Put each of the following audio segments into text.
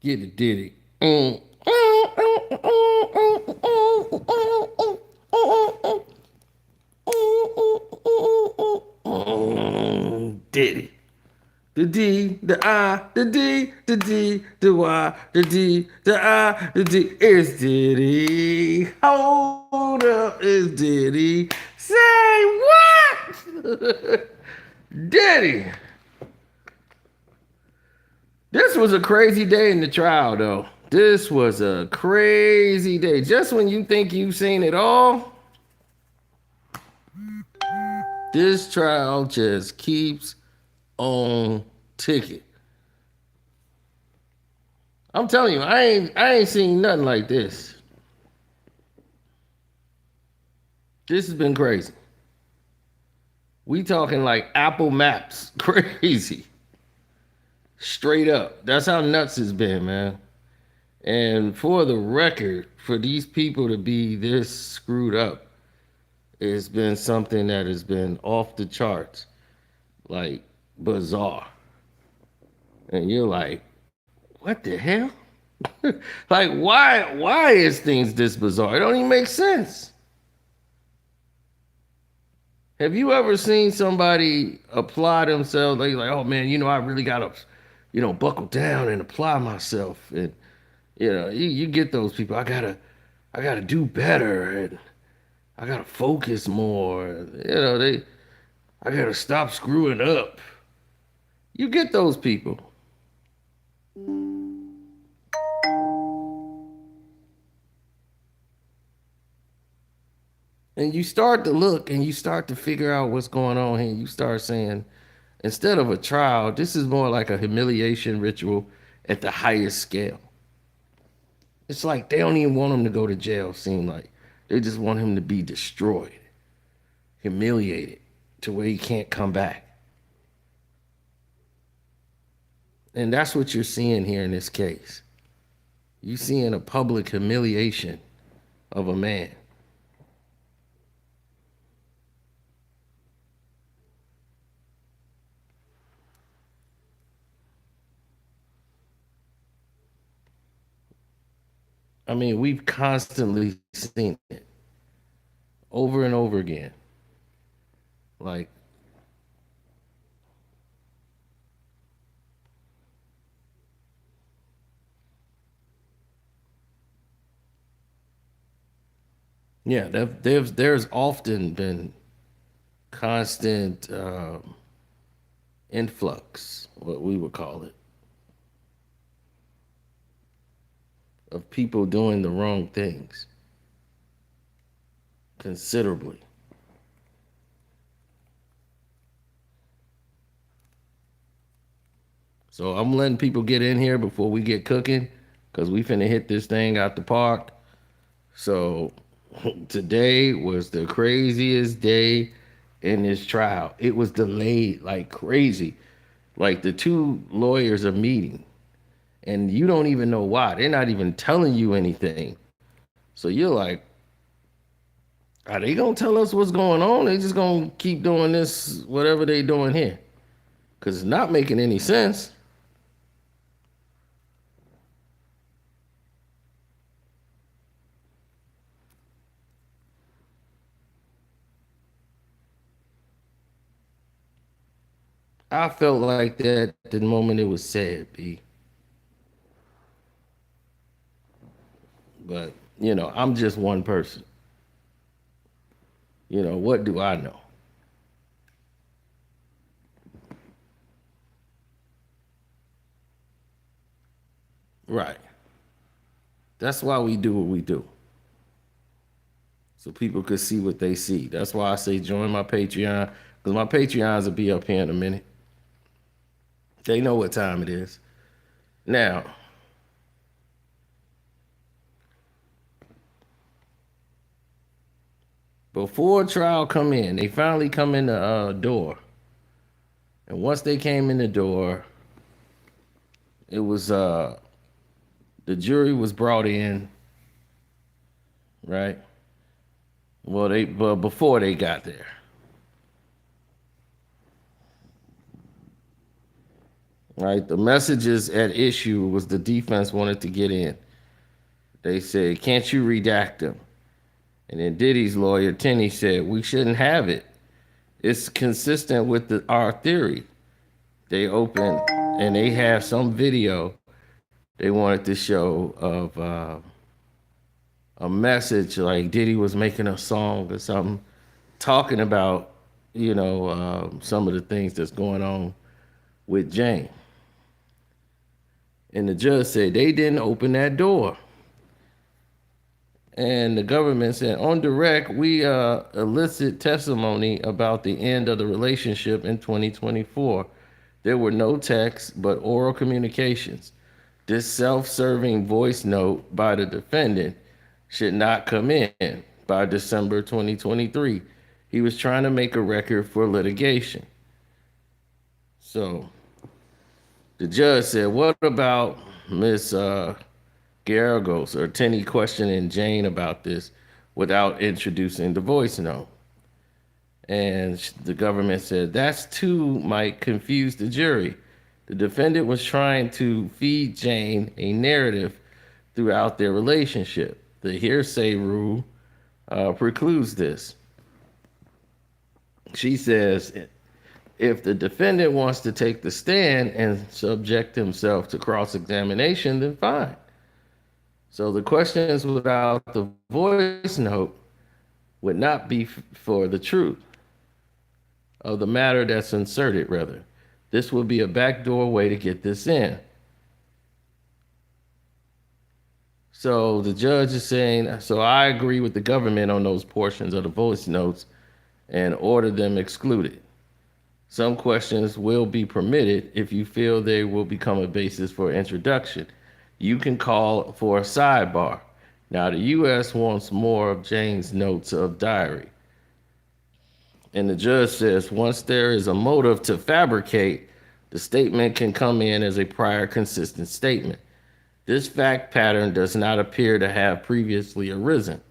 Get it, Diddy. Diddy. The D, the I, the D, the D, the Y, the D, the I, the D. It's Diddy. Hold up, it's Diddy. Say what? Diddy. This was a crazy day in the trial, though. This was a crazy day. Just when you think you've seen it all, this trial just keeps on ticking. I'm telling you, I ain't seen nothing like this. This has been crazy. We talking like Apple Maps, crazy, straight up. That's how nuts it's been, man. And for the record, for these people to be this screwed up, it's been something that has been off the charts, like bizarre. And you're like, what the hell? Like, why is things this bizarre? It don't even make sense. Have you ever seen somebody apply themselves? Like, oh man, I really gotta, buckle down and apply myself. And you get those people. I gotta do better, and I gotta focus more. I gotta stop screwing up. You get those people. And you start to look and you start to figure out what's going on here. You start saying, instead of a trial, this is more like a humiliation ritual at the highest scale. It's like they don't even want him to go to jail, seem like. They just want him to be destroyed, humiliated, to where he can't come back. And that's what you're seeing here in this case. You're seeing a public humiliation of a man. I mean, we've constantly seen it over and over again. Like, yeah, there's often been constant influx, what we would call it, of people doing the wrong things considerably. So I'm letting people get in here before we get cooking, because we finna hit this thing out the park. So today was the craziest day in this trial. It was delayed like crazy. Like the two lawyers are meeting and you don't even know why. They're not even telling you anything. So you're like, are they gonna tell us what's going on? They just gonna keep doing this, whatever they doing here. Cause it's not making any sense. I felt like that the moment it was said, B. But, I'm just one person. What do I know? Right. That's why we do what we do. So people could see what they see. That's why I say join my Patreon. Because my Patreons will be up here in a minute. They know what time it is. Now, before trial come in, they finally come in the door. And once they came in the door, it was the jury was brought in, right? Well, before they got there. Right? The messages at issue was the defense wanted to get in. They said, "Can't you redact them?" And then Diddy's lawyer, Tenney, said, "We shouldn't have it. It's consistent with our theory." They opened and they have some video they wanted to show of a message like Diddy was making a song or something talking about, some of the things that's going on with Jane. And the judge said they didn't open that door. And the government said, on direct, we elicit testimony about the end of the relationship in 2024. There were no texts, but oral communications. This self-serving voice note by the defendant should not come in by December 2023. He was trying to make a record for litigation. So the judge said, what about Miss Garagos or Tenney questioning Jane about this without introducing the voice note? And the government said, that's too might confuse the jury. The defendant was trying to feed Jane a narrative throughout their relationship. The hearsay rule precludes this. She says, if the defendant wants to take the stand and subject himself to cross-examination, then fine. So the questions without the voice note would not be for the truth of the matter that's inserted, rather. This would be a backdoor way to get this in. So the judge is saying, so I agree with the government on those portions of the voice notes and order them excluded. Some questions will be permitted if you feel they will become a basis for introduction. You can call for a sidebar. Now, the U.S. wants more of Jane's notes of diary. And the judge says once there is a motive to fabricate, the statement can come in as a prior consistent statement. This fact pattern does not appear to have previously arisen.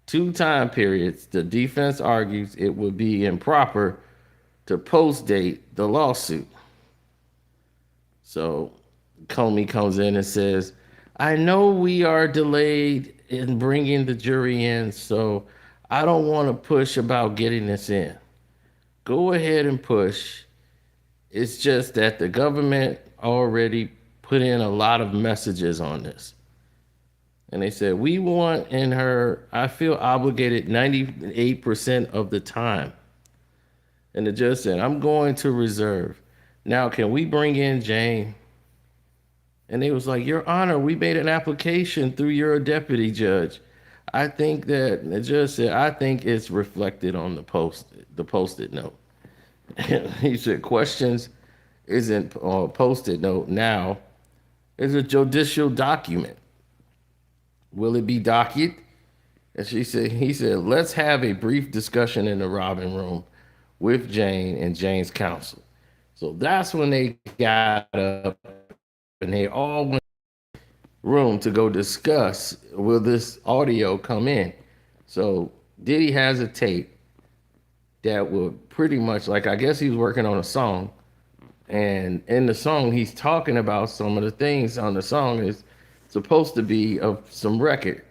2 time periods, the defense argues it would be improper to post-date the lawsuit. So Comey comes in and says, I know we are delayed in bringing the jury in, so I don't want to push about getting this in. Go ahead and push. It's just that the government already put in a lot of messages on this. And they said, we want in her, I feel obligated 98% of the time. And the judge said, I'm going to reserve. Now, can we bring in Jane? And they was like, Your Honor, we made an application through your deputy judge. I think that the judge said, I think it's reflected on the post-it note. He said, questions isn't a post-it note now. It's a judicial document. Will it be docket? And he said, let's have a brief discussion in the Robin room with Jane and Jane's counsel. So that's when they got up and they all went to the room to go discuss, will this audio come in? So Diddy has a tape that will pretty much, like, I guess he was working on a song. And in the song, he's talking about some of the things on the song is supposed to be of some record.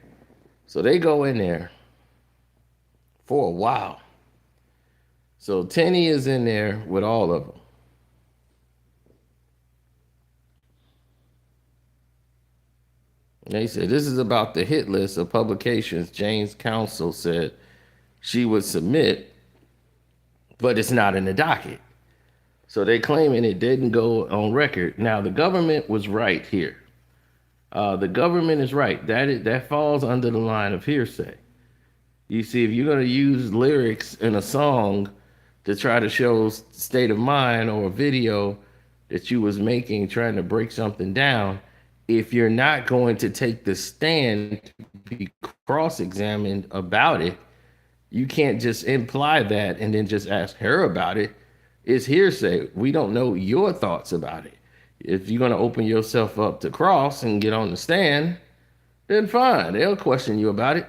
So they go in there for a while. So Tenney is in there with all of them. And they said, this is about the hit list of publications Jane's counsel said she would submit, but it's not in the docket. So they claiming it didn't go on record. Now, the government was right here. The government is right. That falls under the line of hearsay. You see, if you're going to use lyrics in a song to try to show state of mind or a video that you was making trying to break something down, if you're not going to take the stand to be cross-examined about it, you can't just imply that and then just ask her about it. It's hearsay. We don't know your thoughts about it. If you're going to open yourself up to cross and get on the stand, then fine. They'll question you about it.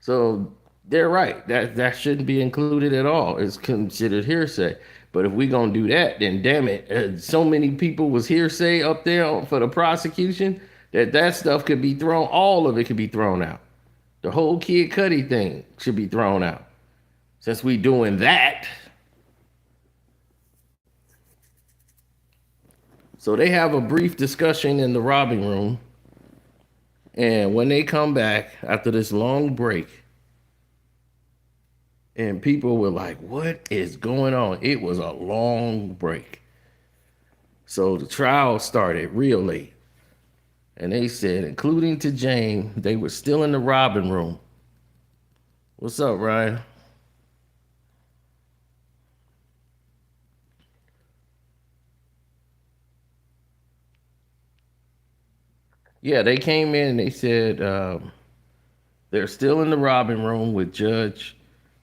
So they're right. That shouldn't be included at all. It's considered hearsay. But if we gonna do that, then damn it, so many people was hearsay up there for the prosecution that stuff could be thrown. All of it could be thrown out. The whole Kid Cudi thing should be thrown out. Since we doing that, so they have a brief discussion in the robbing room, and when they come back after this long break, and people were like, "What is going on?" It was a long break. So the trial started real late. And they said, including to Jane, they were still in the robbing room. What's up, Ryan? Yeah, they came in and they said they're still in the robbing room with Judge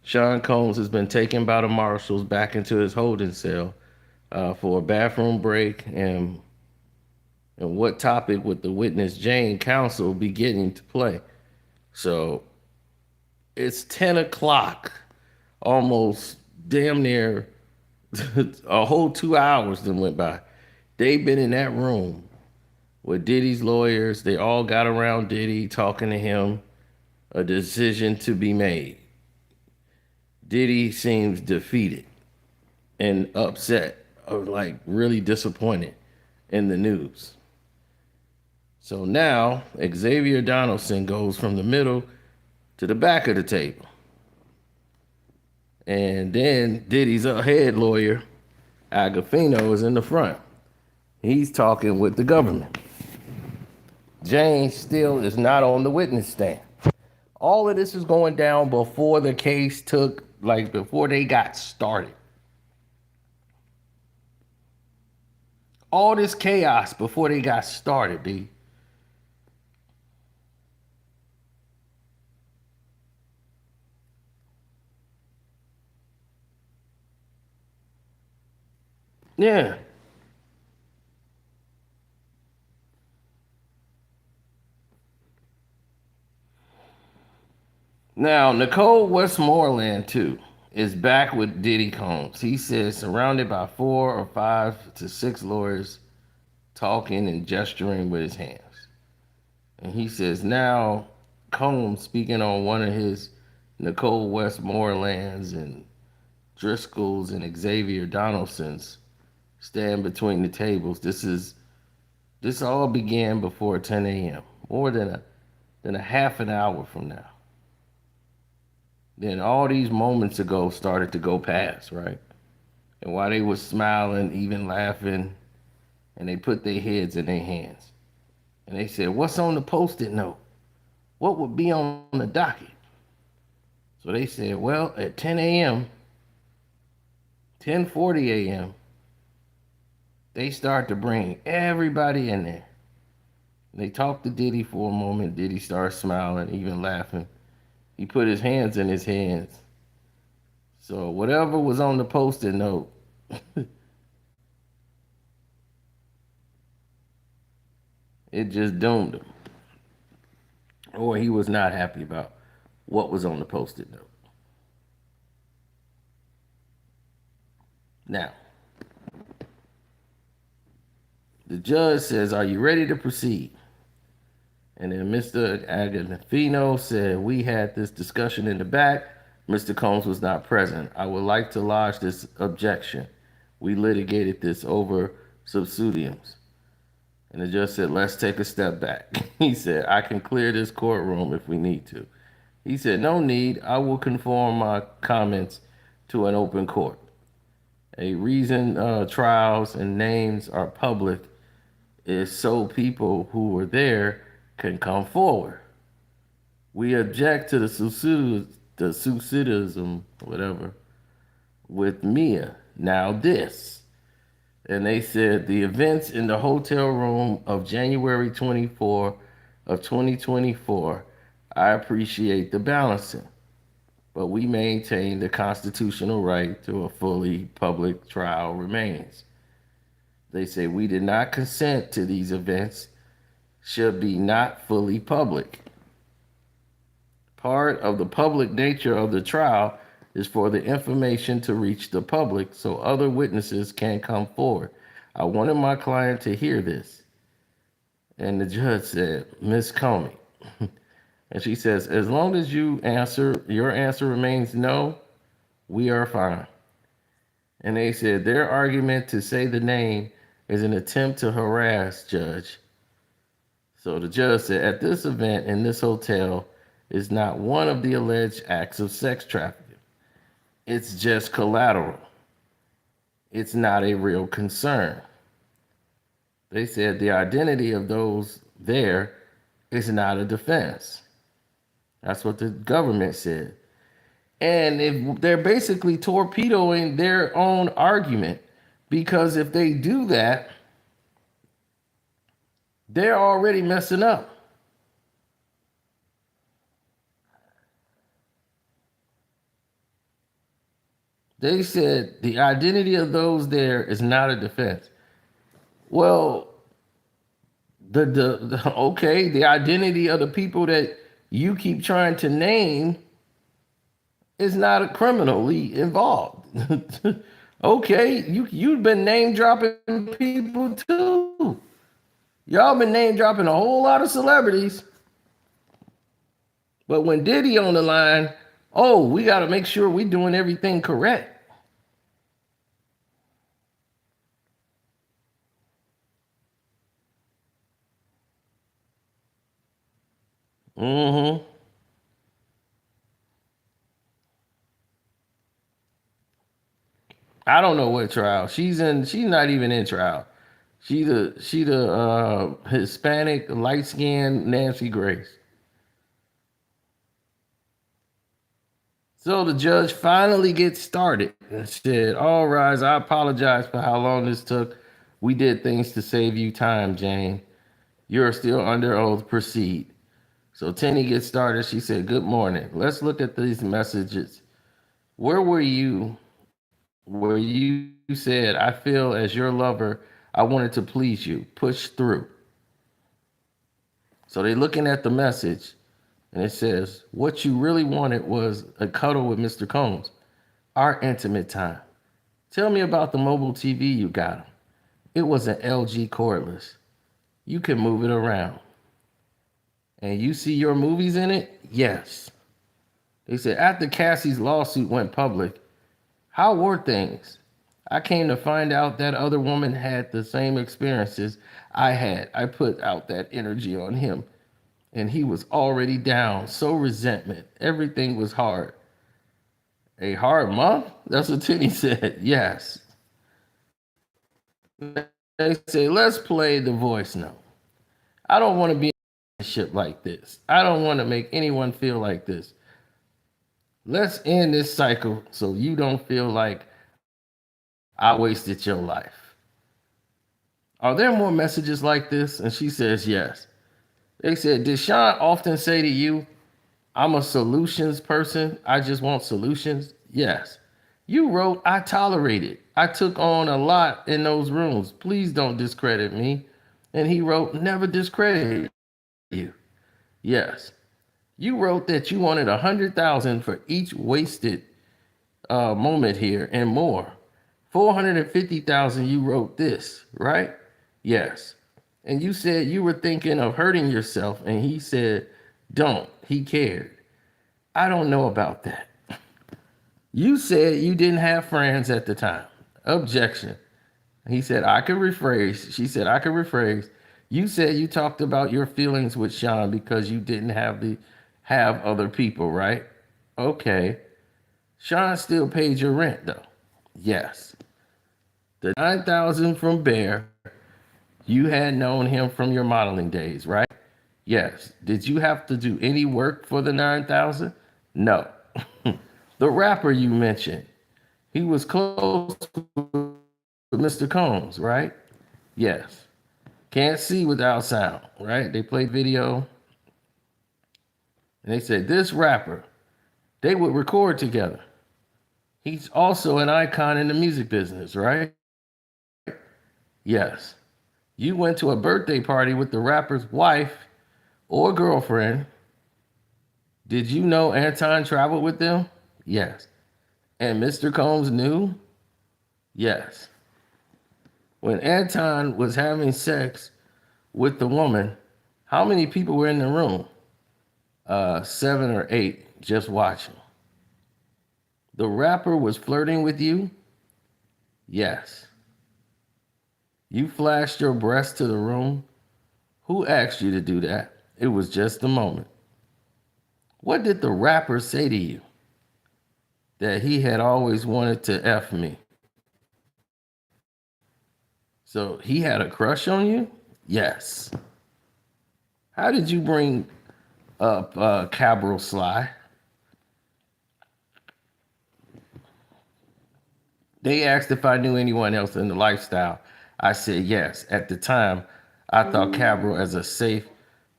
Sean Combs has been taken by the marshals back into his holding cell for a bathroom break, and what topic would the witness Jane counsel be getting to play? So it's 10 o'clock, almost damn near a whole 2 hours then went by. They've been in that room with Diddy's lawyers. They all got around Diddy, talking to him, a decision to be made. Diddy seems defeated and upset, or like really disappointed in the news. So now Xavier Donaldson goes from the middle to the back of the table. And then Diddy's head lawyer, Agafino, is in the front. He's talking with the government. Jane still is not on the witness stand. All of this is going down before the case before they got started. All this chaos before they got started, B. Yeah. Now, Nicole Westmoreland, too, is back with Diddy Combs. He says surrounded by 4 or 5 to 6 lawyers talking and gesturing with his hands. And he says now Combs, speaking on one of his Nicole Westmoreland's and Driscoll's and Xavier Donaldson's stand between the tables. This all began before 10 a.m., more than a half an hour from now. Then all these moments ago started to go past, right? And while they were smiling, even laughing, and they put their heads in their hands. And they said, what's on the post-it note? What would be on the docket? So they said, well, at 10 a.m., 10:40 a.m., they start to bring everybody in there. They talked to Diddy for a moment. Diddy started smiling, even laughing. He put his hands in his hands. So whatever was on the post-it note, it just doomed him. Or he was not happy about what was on the post-it note. Now, the judge says, are you ready to proceed? And then Mr. Agafino said, we had this discussion in the back. Mr. Combs was not present. I would like to lodge this objection. We litigated this over subsudiums. And the judge said, let's take a step back. He said, I can clear this courtroom if we need to. He said, no need. I will conform my comments to an open court. A reason trials and names are public is so people who were there can come forward. We object to the suicidism, whatever, with Mia. Now this. And they said the events in the hotel room of January 24 of 2024, I appreciate the balancing, but we maintain the constitutional right to a fully public trial remains. They say we did not consent to these events should be not fully public. Part of the public nature of the trial is for the information to reach the public so other witnesses can come forward. I wanted my client to hear this. And the judge said, Miss Comey. And she says, as long as your answer remains no, we are fine. And they said their argument to say the name is an attempt to harass Judge. So the judge said, at this event in this hotel is not one of the alleged acts of sex trafficking. It's just collateral. It's not a real concern. They said the identity of those there is not a defense. That's what the government said. And if they're basically torpedoing their own argument, because if they do that, they're already messing up. They said the identity of those there is not a defense. Well, okay, the identity of the people that you keep trying to name is not criminally involved. Okay, you've been name dropping people too. Y'all been name dropping a whole lot of celebrities. But when Diddy on the line, oh, we got to make sure we're doing everything correct. Mm-hmm. I don't know what trial she's in. She's not even in trial. She the Hispanic light skinned Nancy Grace. So the judge finally gets started and said, all rise, I apologize for how long this took. We did things to save you time, Jane. You're still under oath. Proceed. So Tenny gets started. She said, good morning. Let's look at these messages. Where were you where you said, I feel as your lover, I wanted to please you. Push through. So they're looking at the message and it says, what you really wanted was a cuddle with Mr. Combs, our intimate time. Tell me about the mobile TV you got him. It was an LG cordless. You can move it around. And you see your movies in it? Yes. They said, after Cassie's lawsuit went public, how were things? I came to find out that other woman had the same experiences I had. I put out that energy on him, and he was already down, so resentment. Everything was hard. A hard month? That's what Titty said. Yes. They say, let's play the voice note. I don't want to be in a relationship like this. I don't want to make anyone feel like this. Let's end this cycle so you don't feel like I wasted your life. Are there more messages like this? And she says, yes. They said, did Sean often say to you, I'm a solutions person. I just want solutions? Yes. You wrote, I tolerated. I took on a lot in those rooms. Please don't discredit me. And he wrote, never discredit you. Yes. You wrote that you wanted 100,000 for each wasted moment here and more. 450,000, you wrote this, right? Yes. And you said you were thinking of hurting yourself, and he said, don't. He cared. I don't know about that. You said you didn't have friends at the time. Objection. He said, I could rephrase. She said, I could rephrase. You said you talked about your feelings with Sean because you didn't have other people, right? Okay. Sean still paid your rent, though. Yes. The 9,000 from Bear, you had known him from your modeling days, right? Yes. Did you have to do any work for the 9,000? No. The rapper you mentioned, he was close with Mr. Combs, right? Yes. Can't see without sound, right? They played video and they said, this rapper, they would record together. He's also an icon in the music business, right? Yes. You went to a birthday party with the rapper's wife or girlfriend. Did you know Anton traveled with them? Yes. And Mr. Combs knew? Yes. When Anton was having sex with the woman, how many people were in the room? 7 or 8 just watching. The rapper was flirting with you? Yes. You flashed your breast to the room? Who asked you to do that? It was just a moment. What did the rapper say to you? That he had always wanted to F me. So he had a crush on you? Yes. How did you bring up Cabral Sly? They asked if I knew anyone else in the lifestyle. I said yes. At the time, I thought Cabral as a safe,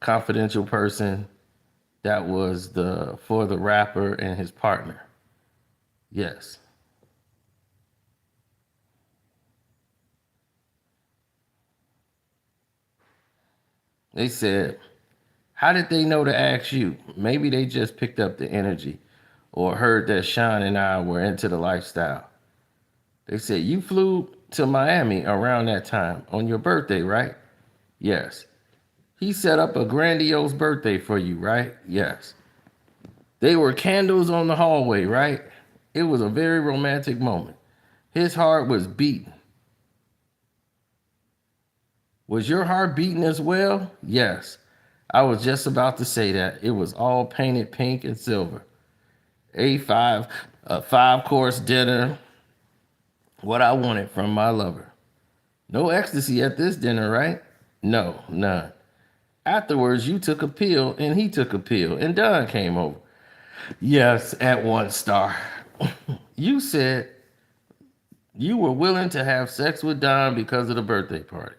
confidential person that was the for the rapper and his partner. Yes. They said, how did they know to ask you? Maybe they just picked up the energy or heard that Sean and I were into the lifestyle. They said, you flew to Miami around that time on your birthday, right? Yes. He set up a grandiose birthday for you, right? Yes. They were candles on the hallway, right? It was a very romantic moment. His heart was beating. Was your heart beating as well? Yes. I was just about to say that. It was all painted pink and silver. A 5 course dinner, what I wanted from my lover. No ecstasy at this dinner, right? No, none. Afterwards, you took a pill and he took a pill and Don came over. Yes, at 1 star. You said you were willing to have sex with Don because of the birthday party.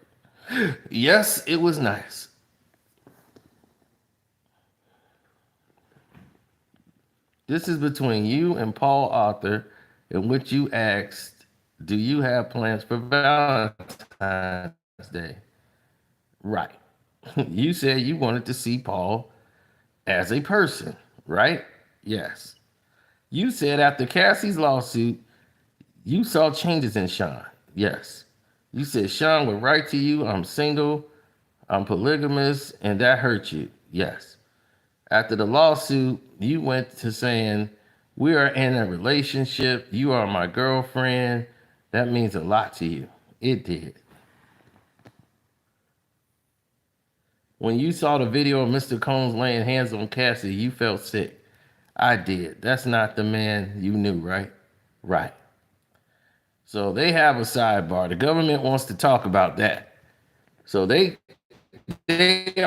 Yes, it was nice. This is between you and Paul Arthur, in which you asked, do you have plans for Valentine's Day? Right. You said you wanted to see Paul as a person, right? Yes. You said after Cassie's lawsuit, you saw changes in Sean. Yes. You said Sean would write to you, I'm single, I'm polygamous, and that hurt you. Yes. After the lawsuit, you went to saying, we are in a relationship. You are my girlfriend. That means a lot to you. It did. When you saw the video of Mr. Combs laying hands on Cassie, you felt sick. I did. That's not the man you knew, right? Right. So they have a sidebar. The government wants to talk about that. So they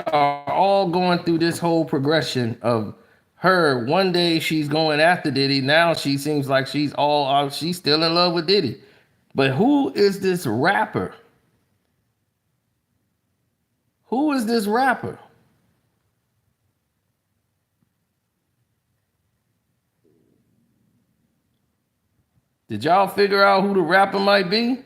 are all going through this whole progression of her. One day she's going after Diddy. Now she seems like she's still in love with Diddy. But who is this rapper? Who is this rapper? Did y'all figure out who the rapper might be?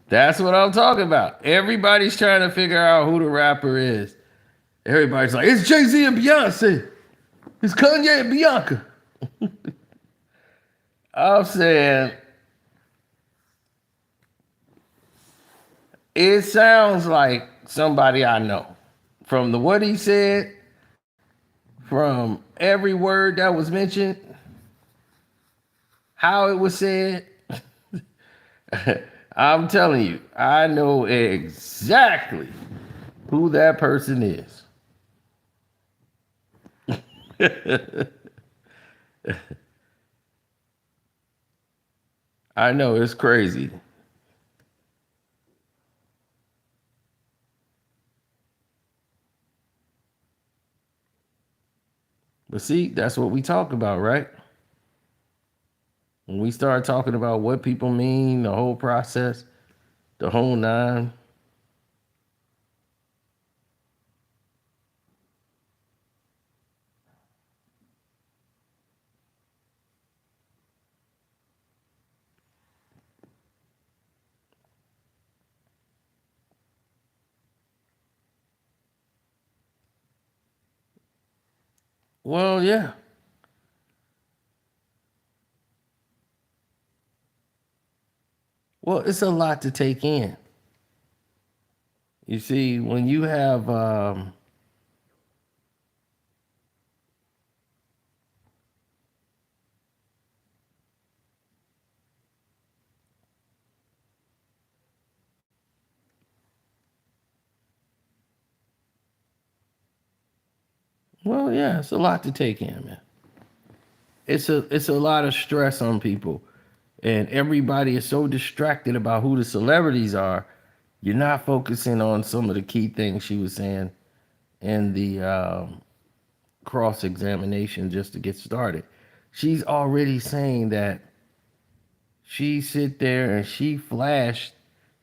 That's what I'm talking about. Everybody's trying to figure out who the rapper is. Everybody's like, it's Jay-Z and Beyonce. It's Kanye and Bianca. I'm saying it sounds like somebody I know. From the what he said, from every word that was mentioned, how it was said, I'm telling you, I know exactly who that person is. I know it's crazy. But see, that's what we talk about, right? When we start talking about what people mean, the whole process, the whole nine. Well, yeah. Well, it's a lot to take in. You see, when you have, well, yeah, it's a lot to take in, man. It's a lot of stress on people, and everybody is so distracted about who the celebrities are. You're not focusing on some of the key things she was saying in the cross examination just to get started. She's already saying that she sit there and she flashed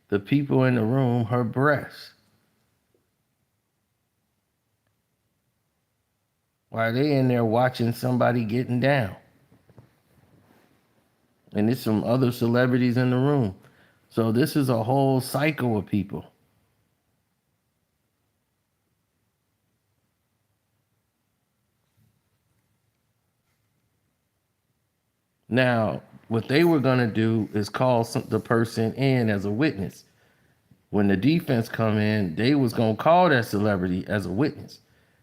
the people in the room her breasts while they in there watching somebody getting down. And there's some other celebrities in the room. So this is a whole cycle of people. Now, what they were going to do is call the person in as a witness. When the defense come in, they was going to call that celebrity as a witness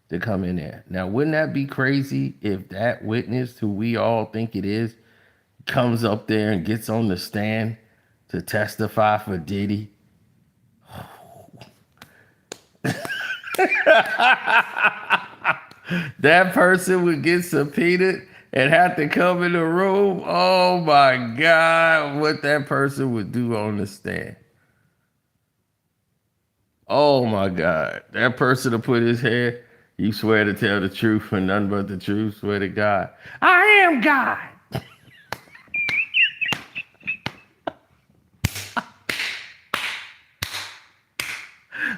to come in there. Now, wouldn't that be crazy if that witness, who we all think it is, comes up there and gets on the stand to testify for Diddy? That person would get subpoenaed and have to come in the room. Oh my God, what that person would do on the stand. Oh my God. That person to put his head, you swear to tell the truth and nothing but the truth, swear to God. I am God.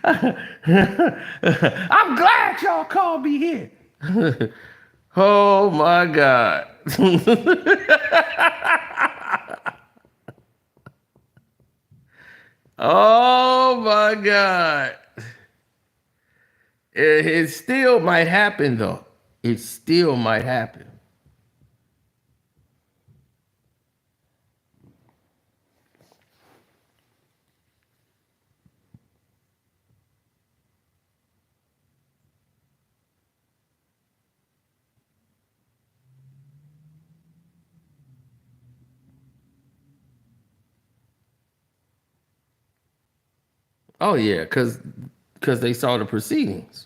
I'm glad y'all called me here. Oh my God. Oh my God. It still might happen though. It still might happen. Oh yeah, cause they saw the proceedings.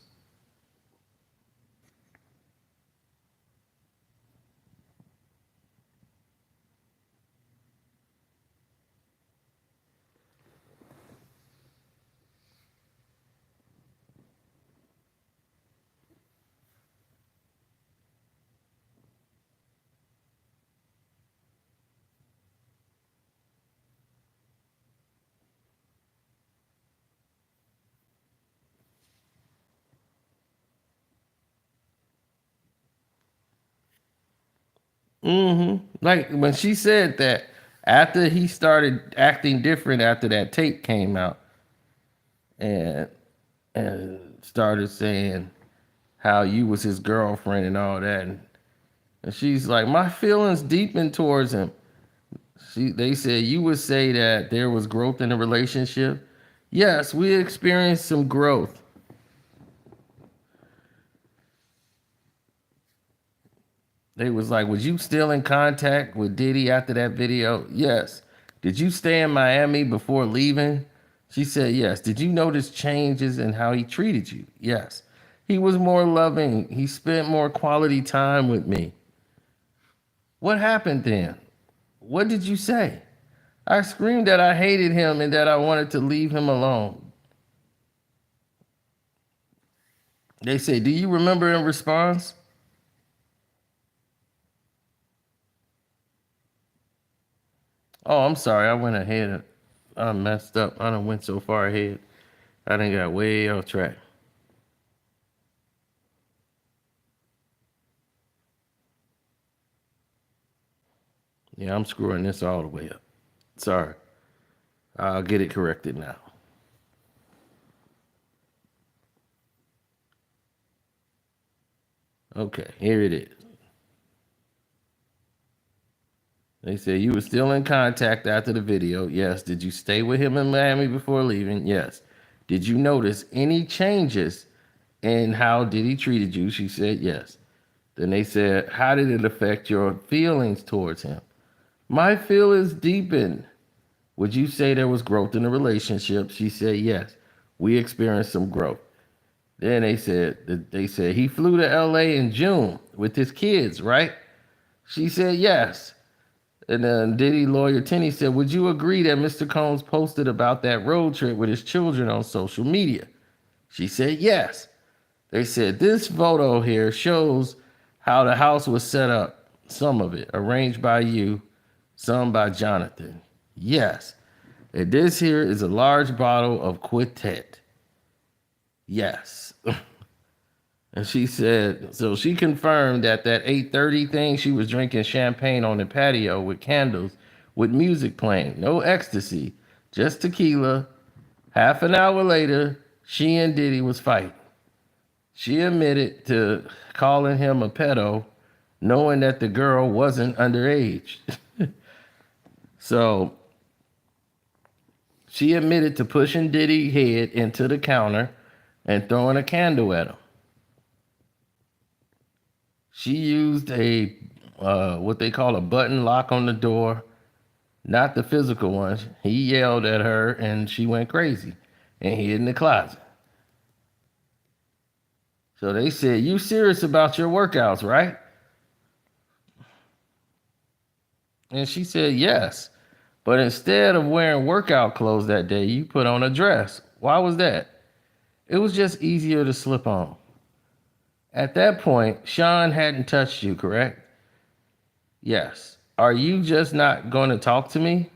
Like when she said that after he started acting different after that tape came out and started saying how you was his girlfriend and all that and she's like my feelings deepened towards him. They said you would say that there was growth in the relationship. Yes, we experienced some growth. They was like, was you still in contact with Diddy after that video? Yes. Did you stay in Miami before leaving? She said, yes. Did you notice changes in how he treated you? Yes. He was more loving. He spent more quality time with me. What happened then? What did you say? I screamed that I hated him and that I wanted to leave him alone. They say, do you remember in response? Oh, I'm sorry. I went ahead. I messed up. I done went so far ahead. I done got way off track. Yeah, I'm screwing this all the way up. Sorry. I'll get it corrected now. Okay, here it is. They said you were still in contact after the video. Yes. Did you stay with him in Miami before leaving? Yes. Did you notice any changes in how Diddy treated you? She said yes. Then they said, how did it affect your feelings towards him? My feelings deepened. Would you say there was growth in the relationship? She said yes. We experienced some growth. Then they said he flew to LA in June with his kids, right? She said yes. And then Diddy lawyer Tenney said, would you agree that Mr. Combs posted about that road trip with his children on social media? She said yes. They said this photo here shows how the house was set up. Some of it arranged by you, some by Jonathan. Yes. And this here is a large bottle of Quartet. Yes. And she said, so she confirmed that 8:30 thing, she was drinking champagne on the patio with candles with music playing. No ecstasy, just tequila. Half an hour later, she and Diddy was fighting. She admitted to calling him a pedo, knowing that the girl wasn't underage. So she admitted to pushing Diddy's head into the counter and throwing a candle at him. She used a what they call a button lock on the door, not the physical one. He yelled at her and she went crazy and hid in the closet. So they said, you serious about your workouts, right? And she said, yes. But instead of wearing workout clothes that day, you put on a dress. Why was that? It was just easier to slip on. At that point, Sean hadn't touched you, correct? Yes. Are you just not going to talk to me?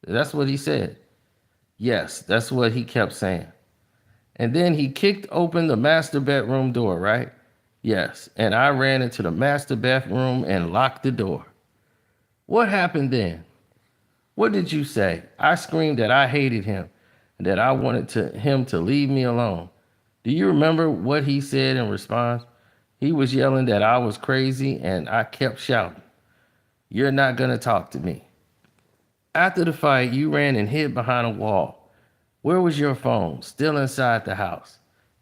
That's what he said. Yes, that's what he kept saying. And then he kicked open the master bedroom door, right? Yes. And I ran into the master bedroom and locked the door. What happened then? What did you say? I screamed that I hated him and that I wanted him to leave me alone. Do you remember what he said in response? He was yelling that I was crazy and I kept shouting, you're not going to talk to me. After the fight, you ran and hid behind a wall. Where was your phone? Still inside the house.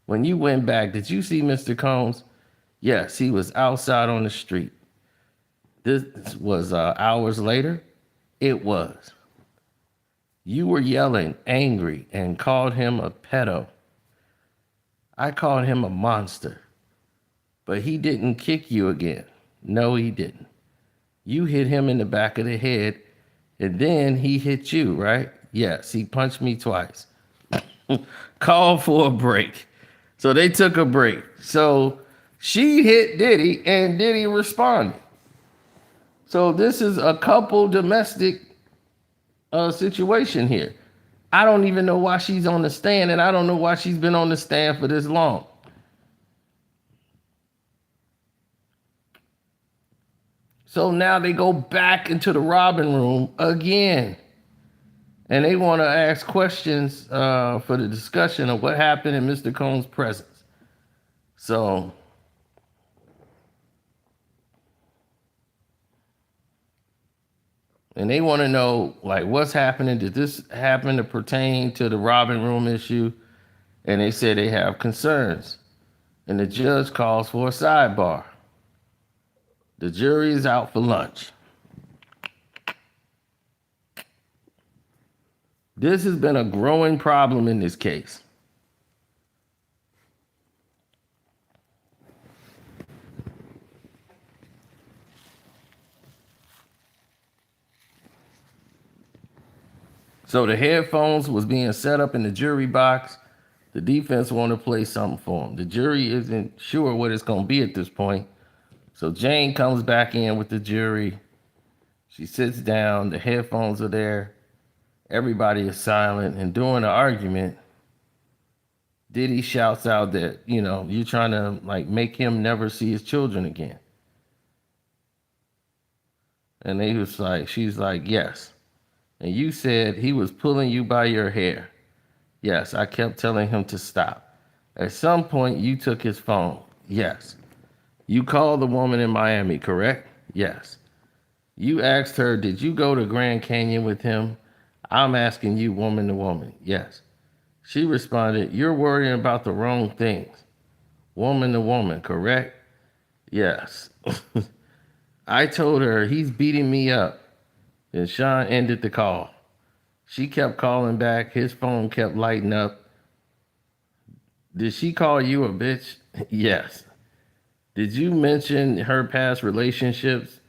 When you went back, did you see Mr. Combs? Yes, he was outside on the street. This was hours later. It was. You were yelling, angry, and called him a pedo. I called him a monster. But he didn't kick you again. No, he didn't. You hit him in the back of the head, and then he hit you, right? Yes, he punched me twice. Call for a break. So they took a break. So she hit Diddy, and Diddy responded. So this is a couple domestic situation here. I don't even know why she's on the stand, and I don't know why she's been on the stand for this long. So now they go back into the Robin room again. And they want to ask questions for the discussion of what happened in Mr. Combs' presence. So and they want to know, like, what's happening? Did this happen to pertain to the Robin room issue? And they say they have concerns. And the judge calls for a sidebar. The jury is out for lunch. This has been a growing problem in this case. So the headphones was being set up in the jury box. The defense wanted to play something for them. The jury isn't sure what it's going to be at this point. So Jane comes back in with the jury. She sits down, the headphones are there, everybody is silent, and during the argument, Diddy shouts out that, you're trying to like make him never see his children again. And she's like, yes. And you said he was pulling you by your hair. Yes, I kept telling him to stop. At some point, you took his phone. Yes. You called the woman in Miami, correct? Yes. You asked her, did you go to Grand Canyon with him? I'm asking you, woman to woman. Yes. She responded, you're worrying about the wrong things. Woman to woman, correct? Yes. I told her he's beating me up. And Sean ended the call. She kept calling back. His phone kept lighting up. Did she call you a bitch? Yes. Did you mention her past relationships?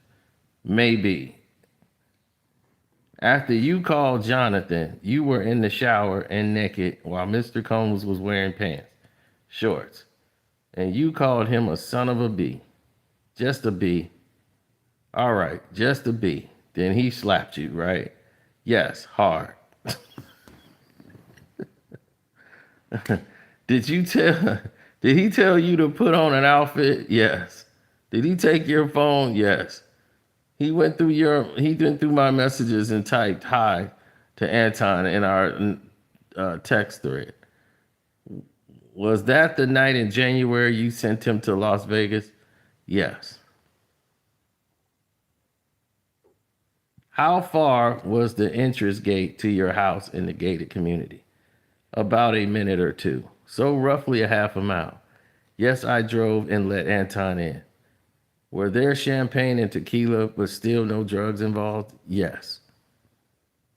Maybe. After you called Jonathan, you were in the shower and naked while Mr. Combs was wearing pants, shorts. And you called him a son of a B. Just a B. All right, just a B. Then he slapped you, right? Yes, hard. Did you tell did he tell you to put on an outfit? Yes. Did he take your phone? Yes. He went through my messages and typed hi to Anton in our text thread. Was that the night in January you sent him to Las Vegas? Yes. How far was the entrance gate to your house in the gated community? About a minute or two. So roughly a half a mile. Yes, I drove and let Anton in. Were there champagne and tequila, but still no drugs involved? Yes.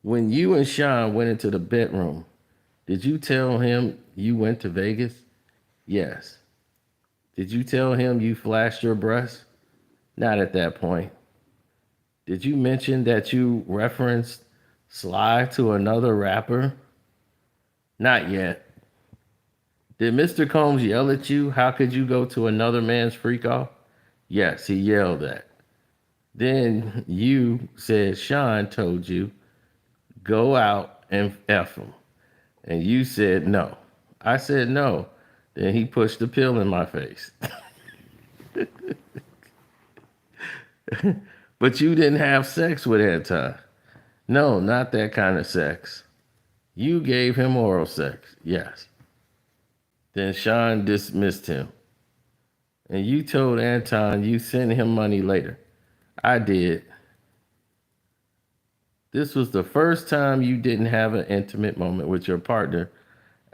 When you and Sean went into the bedroom, did you tell him you went to Vegas? Yes. Did you tell him you flashed your breasts? Not at that point. Did you mention that you referenced Sly to another rapper? Not yet. Did Mr. Combs yell at you? How could you go to another man's freak off? Yes, he yelled that. Then you said Sean told you, go out and F him. And you said no. I said no. Then he pushed the pill in my face. But you didn't have sex with Anton. No, not that kind of sex. You gave him oral sex. Yes. Then Sean dismissed him. And you told Anton you sent him money later. I did. This was the first time you didn't have an intimate moment with your partner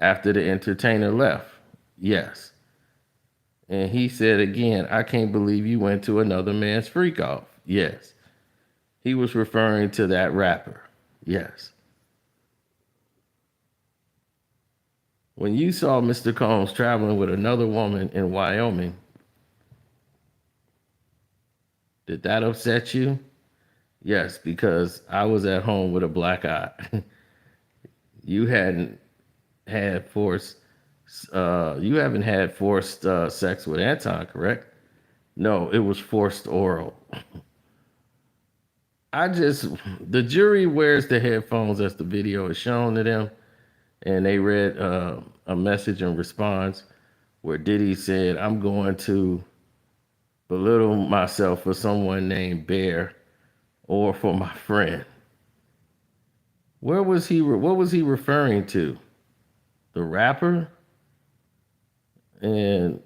after the entertainer left. Yes. And he said again, I can't believe you went to another man's freak off. Yes. He was referring to that rapper. Yes. When you saw Mr. Combs traveling with another woman in Wyoming, did that upset you? Yes, because I was at home with a black eye. You hadn't had forced, you haven't had forced sex with Anton, correct? No, it was forced oral. The jury wears the headphones as the video is shown to them, and they read a message in response where Diddy said, I'm going to belittle myself for someone named Bear or for my friend. What was he referring to? The rapper? And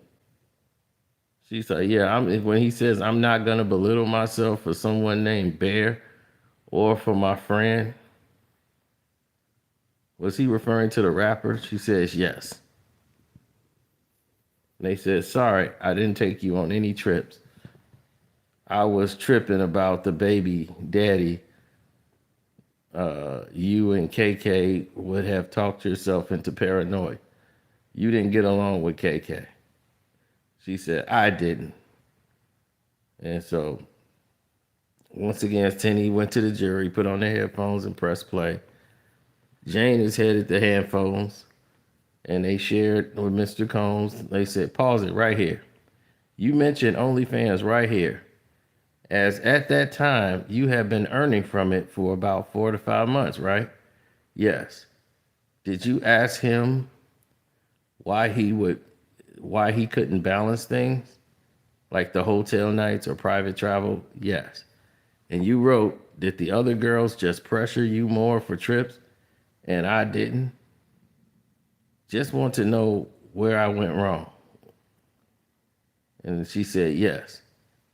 she's like, yeah, when he says, I'm not going to belittle myself for someone named Bear or for my friend. Was he referring to the rapper? She says, yes. And they said, sorry, I didn't take you on any trips. I was tripping about the baby daddy. You and KK would have talked yourself into paranoia. You didn't get along with KK. She said, I didn't. And so, once again, Tenny went to the jury, put on their headphones and pressed play. Jane is headed to headphones, and they shared with Mr. Combs. They said, pause it right here. You mentioned OnlyFans right here. as at that time you have been earning from it for about 4 to 5 months, right? Yes. Did you ask him why he would why he couldn't balance things like the hotel nights or private travel? Yes. And you wrote, did the other girls just pressure you more for trips and I didn't? Just want to know where I went wrong. And she said, yes,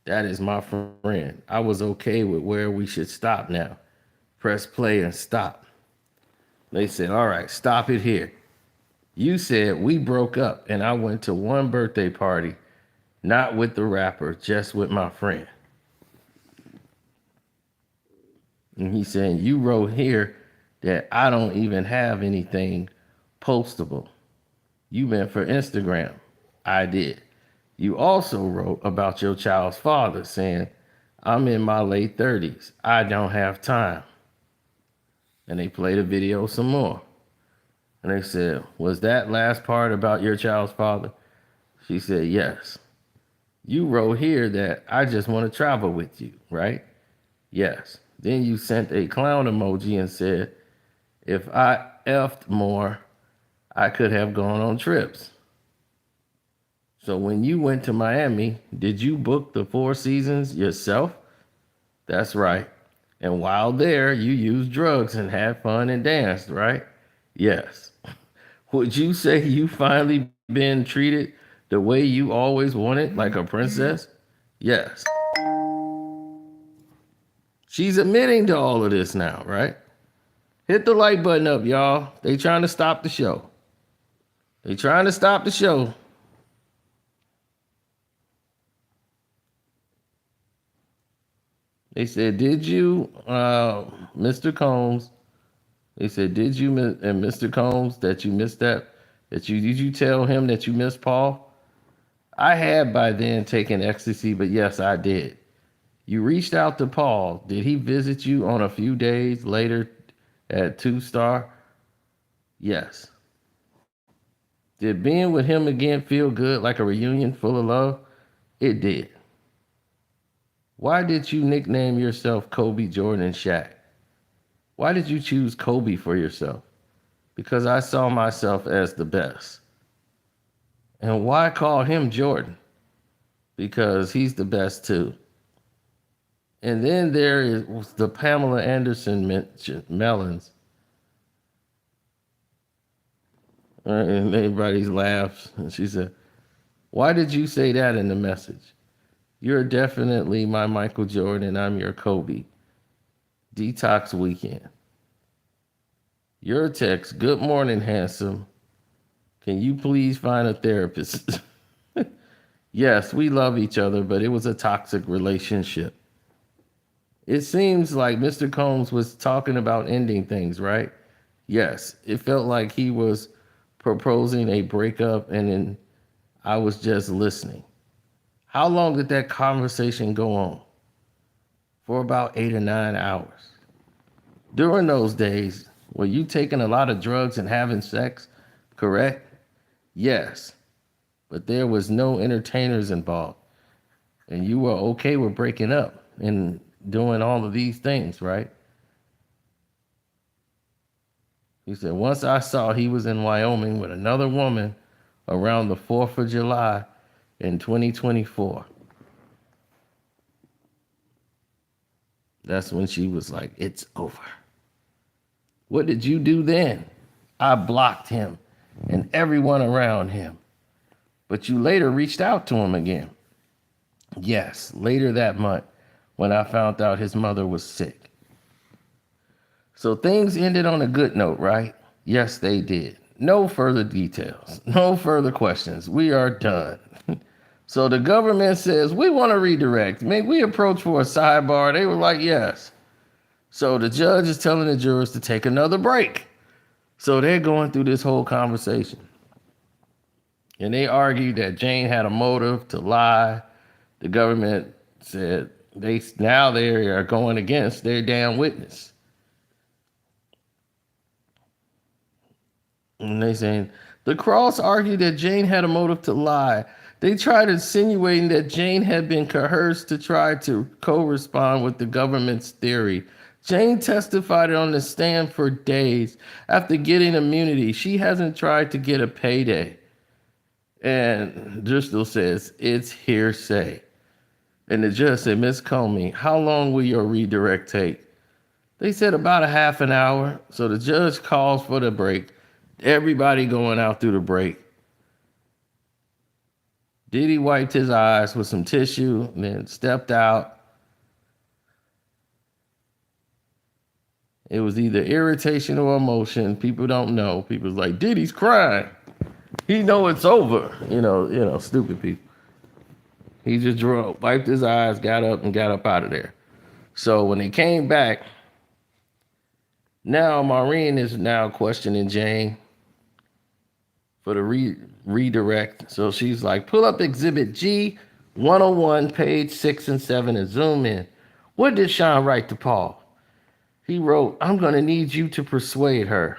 that is my friend. I was okay with where we should stop now. Press play and stop. They said, all right, stop it here. You said we broke up and I went to one birthday party, not with the rapper, just with my friend. And he said, you wrote here that I don't even have anything postable. You meant for Instagram. I did. You also wrote about your child's father saying, I'm in my late 30s. I don't have time. And they played a video some more. And they said, was that last part about your child's father? She said, yes. You wrote here that I just want to travel with you, right? Yes. Then you sent a clown emoji and said, if I effed more, I could have gone on trips. So when you went to Miami, did you book the Four Seasons yourself? That's right. And while there, you used drugs and had fun and danced, right? Yes. Would you say you finally been treated the way you always wanted, like a princess? Yes. She's admitting to all of this now, right? Hit the like button up, y'all. They trying to stop the show. They trying to stop the show. They said, did you, Mr. Combs, they said, did you, and Mr. Combs, that you missed did you tell him that you missed Paul? I had by then taken ecstasy, but yes, I did. You reached out to Paul. Did he visit you on a few days later at 2 Star? Yes. Did being with him again feel good, like a reunion full of love? It did. Why did you nickname yourself Kobe, Jordan, and Shaq? Why did you choose Kobe for yourself? Because I saw myself as the best. And why call him Jordan? Because he's the best too. And then there is the Pamela Anderson Melons. And everybody laughs. And she said, why did you say that in the message? You're definitely my Michael Jordan and I'm your Kobe. Detox weekend. Your text, good morning, handsome. Can you please find a therapist? Yes, we love each other, but it was a toxic relationship. It seems like Mr. Combs was talking about ending things, right? Yes, it felt like he was proposing a breakup and then I was just listening. How long did that conversation go on? For about 8 or 9 hours. During those days, were you taking a lot of drugs and having sex? Correct? Yes. But there was no entertainers involved. And you were okay with breaking up and doing all of these things, right? He said, once I saw he was in Wyoming with another woman around the 4th of July in 2024. That's when she was like, it's over. What did you do then? I blocked him and everyone around him. But you later reached out to him again. Yes, later that month when I found out his mother was sick. So things ended on a good note, right? Yes, they did. No further details. No further questions. We are done. So the government says, we want to redirect. May we approach for a sidebar? They were like, yes. So the judge is telling the jurors to take another break. So they're going through this whole conversation. And they argued that Jane had a motive to lie. The government said they are going against their damn witness. And they saying, the cross argued that Jane had a motive to lie, They tried insinuating that Jane had been coerced to try to correspond with the government's theory. Jane testified on the stand for days after getting immunity. She hasn't tried to get a payday. And Driscoll says, it's hearsay. And the judge said, Miss Comey, how long will your redirect take? They said about a half an hour. So the judge calls for the break. Everybody going out through the break. Diddy wiped his eyes with some tissue and then stepped out. It was either irritation or emotion. People don't know. People's like, Diddy's crying. He know it's over. You know, stupid people. He just wiped his eyes, got up out of there. So when they came back, now Maureen is now questioning Jane for the redirect. So she's like, pull up exhibit G 101, page 6 and 7 and zoom in. What did Sean write to Paul? He wrote, I'm going to need you to persuade her.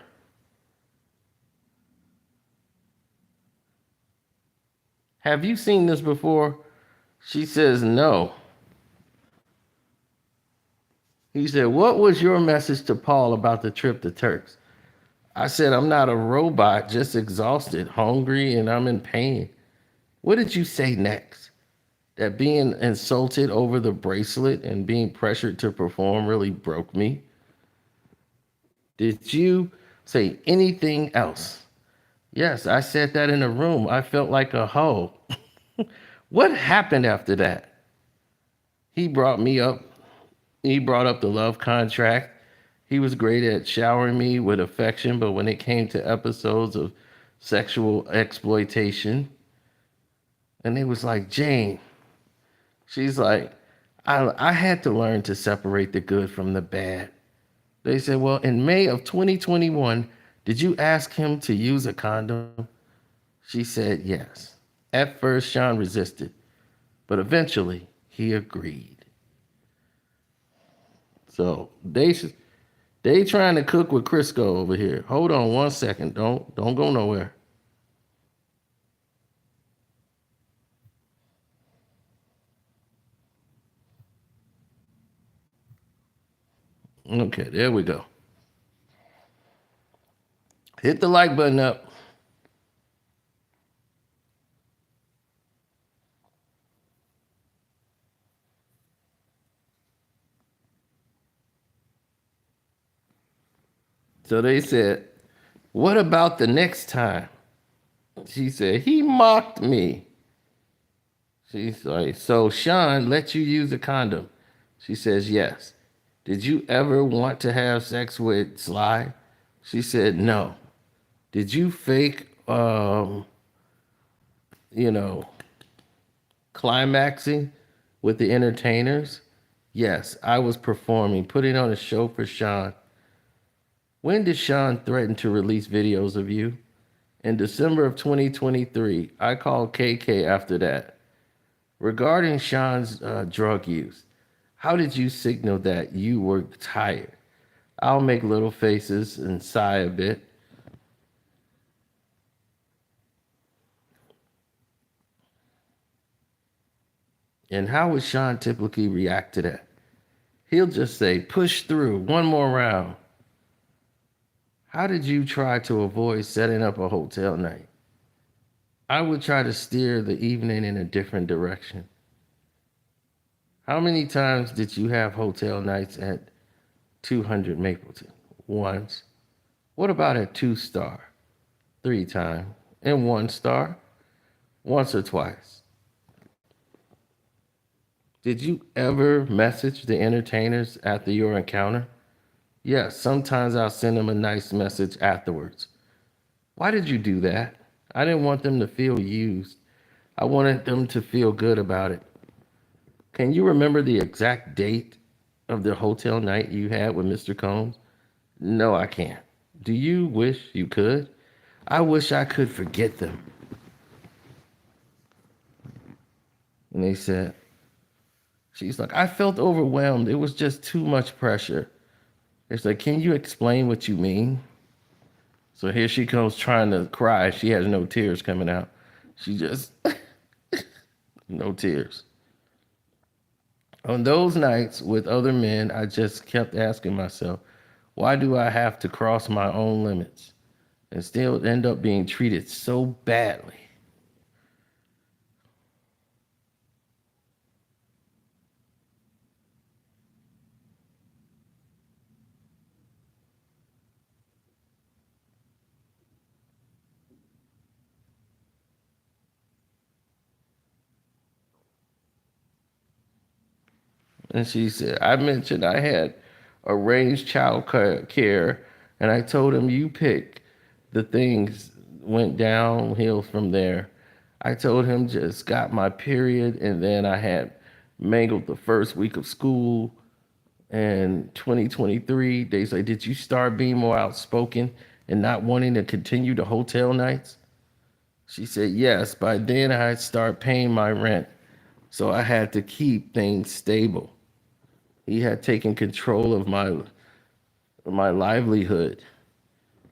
Have you seen this before? She says, no. He said, what was your message to Paul about the trip to Turks? I said, I'm not a robot, just exhausted, hungry, and I'm in pain. What did you say next? That being insulted over the bracelet and being pressured to perform really broke me? Did you say anything else? Yes, I said that in a room. I felt like a hoe. What happened after that? He brought up the love contract. He was great at showering me with affection, but when it came to episodes of sexual exploitation, and it was like, Jane, she's like, I had to learn to separate the good from the bad. They said, well, in May of 2021, did you ask him to use a condom? She said, yes. At first, Sean resisted, but eventually he agreed. So they trying to cook with Crisco over here. Hold on one second. Don't go nowhere. Okay, there we go. Hit the like button up. So they said, what about the next time? She said, he mocked me. She's like, so Sean let you use a condom? She says, yes. Did you ever want to have sex with Sly? She said, no. Did you fake, climaxing with the entertainers? Yes, I was performing, putting on a show for Sean. When did Sean threaten to release videos of you? In December of 2023, I called KK after that. Regarding Sean's drug use, how did you signal that you were tired? I'll make little faces and sigh a bit. And how would Sean typically react to that? He'll just say, push through, one more round. How did you try to avoid setting up a hotel night? I would try to steer the evening in a different direction. How many times did you have hotel nights at 200 Mapleton? Once. What about at 2-star? 3 times. And 1-star? Once or twice. Did you ever message the entertainers after your encounter? Yes, sometimes I'll send them a nice message afterwards. Why did you do that? I didn't want them to feel used. I wanted them to feel good about it. Can you remember the exact date of the hotel night you had with Mr. Combs? No, I can't. Do you wish you could? I wish I could forget them. And they said, she's like, I felt overwhelmed. It was just too much pressure. It's like, can you explain what you mean? So here she comes trying to cry. She has no tears coming out. She just, No tears. On those nights with other men, I just kept asking myself, why do I have to cross my own limits and still end up being treated so badly? And she said, I mentioned I had arranged child care, and I told him, you pick. The things went downhill from there. I told him just got my period, and then I had mangled the first week of school. And 2023, they say, did you start being more outspoken and not wanting to continue the hotel nights? She said, yes. By then, I'd start paying my rent. So I had to keep things stable. He had taken control of my livelihood.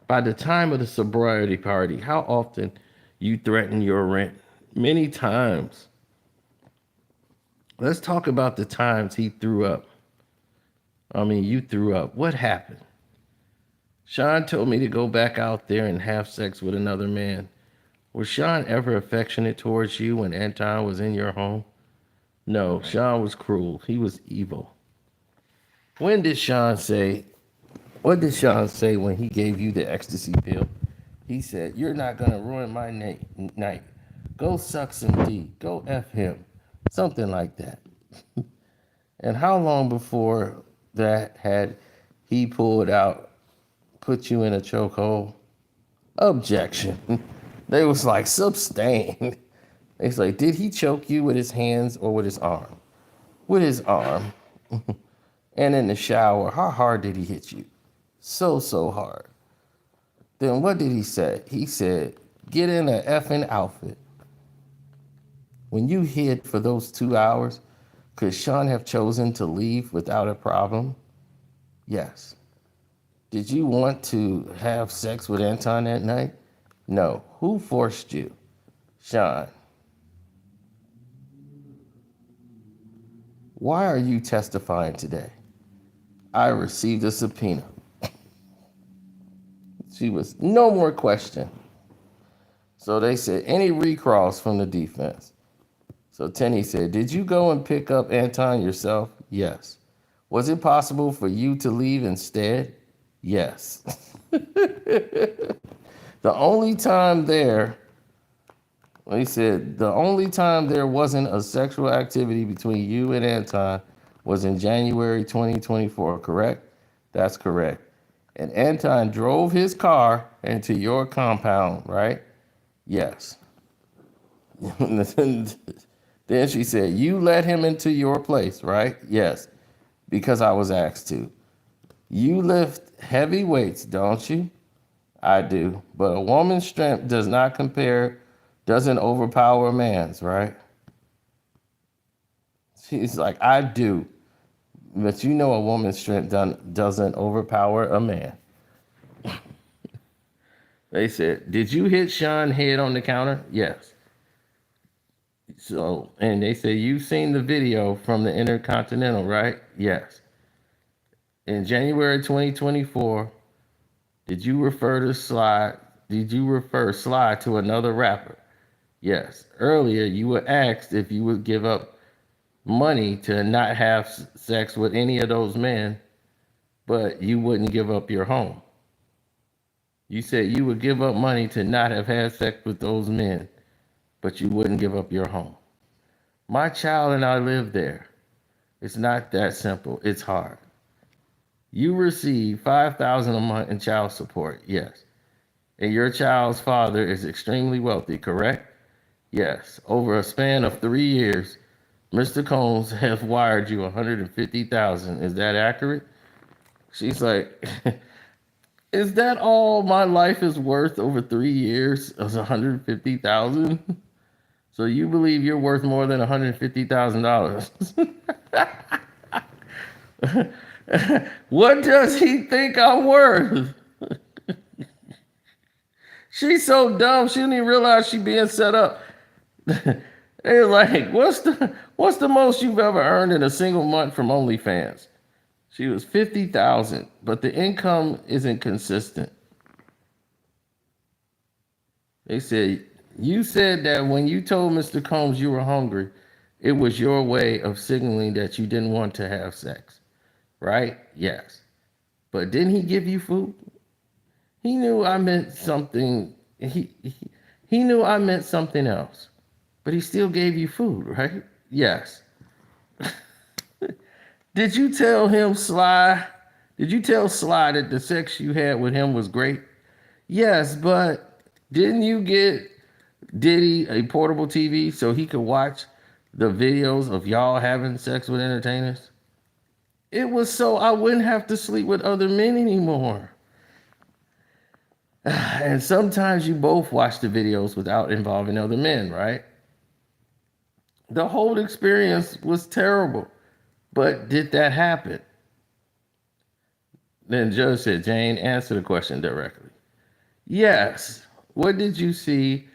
By the time of the sobriety party, how often you threaten your rent? Many times. Let's talk about the times he threw up. I mean, you threw up. What happened? Sean told me to go back out there and have sex with another man. Was Sean ever affectionate towards you when Anton was in your home? No, Sean was cruel. He was evil. When did Sean say, what did Sean say when he gave you the ecstasy pill? He said, you're not going to ruin my night. Go suck some D. Go F him. Something like that. And how long before that had he pulled out, put you in a chokehold? Objection. They was like, sustain. It's like, did he choke you with his hands or with his arm? With his arm. And in the shower, how hard did he hit you? So hard. Then what did he say? He said, get in an effing outfit. When you hid for those 2 hours, could Sean have chosen to leave without a problem? Yes. Did you want to have sex with Anton that night? No. Who forced you? Sean. Why are you testifying today? I received a subpoena. She was no more question. So they said, any recalls from the defense? So Tenny said, did you go and pick up Anton yourself? Yes. Was it possible for you to leave instead? Yes. The only time there, he said, the only time there wasn't a sexual activity between you and Anton was in January 2024, correct? That's correct. And Anton drove his car into your compound, right? Yes. Then she said, you let him into your place, right? Yes, because I was asked to. You lift heavy weights, don't you? I do. But a woman's strength doesn't overpower a man's, right? She's like, I do. But you know a woman's strength doesn't overpower a man. They said, did you hit Sean's head on the counter? Yes. So, and they said, you've seen the video from the Intercontinental, right? Yes. In January 2024, did you refer Sly to another rapper? Yes. Earlier, you were asked if you would give up money to not have sex with any of those men, but you wouldn't give up your home. You said you would give up money to not have had sex with those men, but you wouldn't give up your home. My child and I live there. It's not that simple. It's hard. You receive $5,000 a month in child support, yes. And your child's father is extremely wealthy, correct? Yes. Over a span of 3 years, Mr. Combs has wired you $150,000. Is that accurate? She's like, is that all my life is worth over 3 years? Is $150,000? So you believe you're worth more than $150,000? What does he think I'm worth? She's so dumb, she didn't even realize she's being set up. They was like, what's the most you've ever earned in a single month from OnlyFans? She was 50,000, but the income isn't consistent. They said, you said that when you told Mr. Combs you were hungry, it was your way of signaling that you didn't want to have sex, right? Yes. But didn't he give you food? He knew I meant something. He knew I meant something else. But he still gave you food, right? Yes. Did you tell him, Sly? Did you tell Sly that the sex you had with him was great? Yes, but didn't you get Diddy a portable TV so he could watch the videos of y'all having sex with entertainers? It was so I wouldn't have to sleep with other men anymore. And sometimes you both watch the videos without involving other men, right? The whole experience was terrible. But did that happen? Then the judge said, Jane, answer the question directly. Yes. What did you see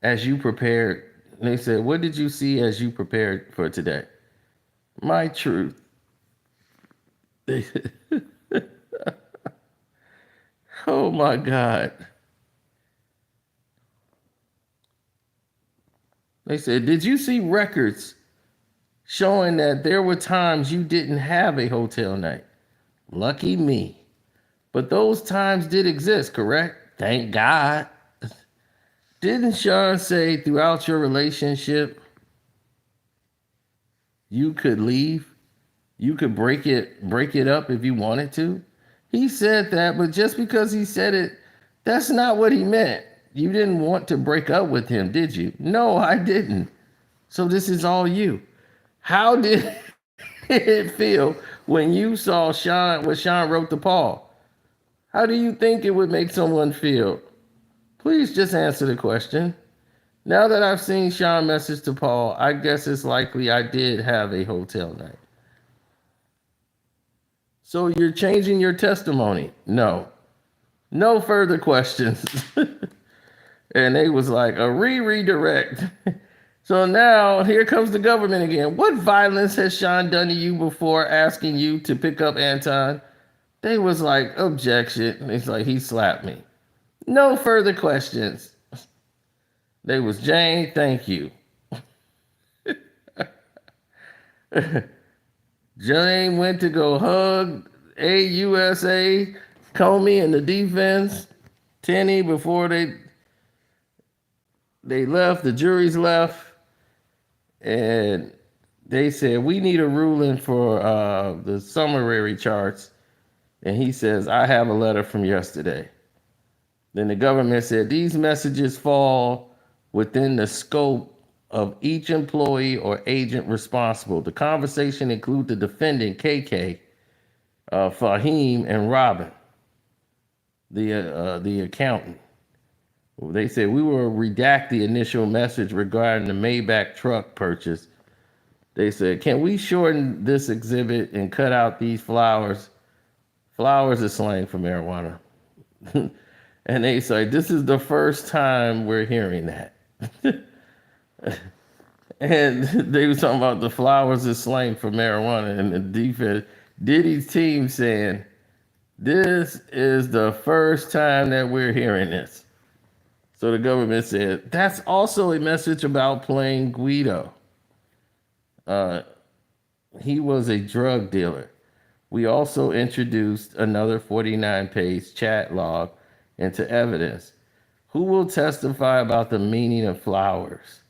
as you prepared? And they said, what did you see as you prepared for today? My truth. They said, oh my God. They said, did you see records showing that there were times you didn't have a hotel night? Lucky me. But those times did exist, correct? Thank God. Didn't Sean say throughout your relationship you could leave? You could break it up if you wanted to? He said that, but just because he said it, that's not what he meant. You didn't want to break up with him, did you? No, I didn't. So this is all you. How did it feel when you saw what Sean wrote to Paul? How do you think it would make someone feel? Please just answer the question. Now that I've seen Sean's message to Paul, I guess it's likely I did have a hotel night. So you're changing your testimony? No. No further questions. And they was like, a redirect. So now here comes the government again. What violence has Sean done to you before asking you to pick up Anton? They was like, objection. It's like, he slapped me. No further questions. They was, Jane, thank you. Jane went to go hug AUSA, Comey and the defense, Tenney before they left, the juries left, and they said, we need a ruling for the summary charts. And he says, I have a letter from yesterday. Then the government said, these messages fall within the scope of each employee or agent responsible. The conversation include the defendant, KK, Fahim, and Robin, the accountant. They said, we will redact the initial message regarding the Maybach truck purchase. They said, can we shorten this exhibit and cut out these flowers? Flowers is slang for marijuana. And they said, this is the first time we're hearing that. And they were talking about the flowers is slang for marijuana, and the defense, Diddy's team saying, this is the first time that we're hearing this. So the government said, that's also a message about playing Guido. He was a drug dealer. We also introduced another 49-page chat log into evidence. Who will testify about the meaning of flowers?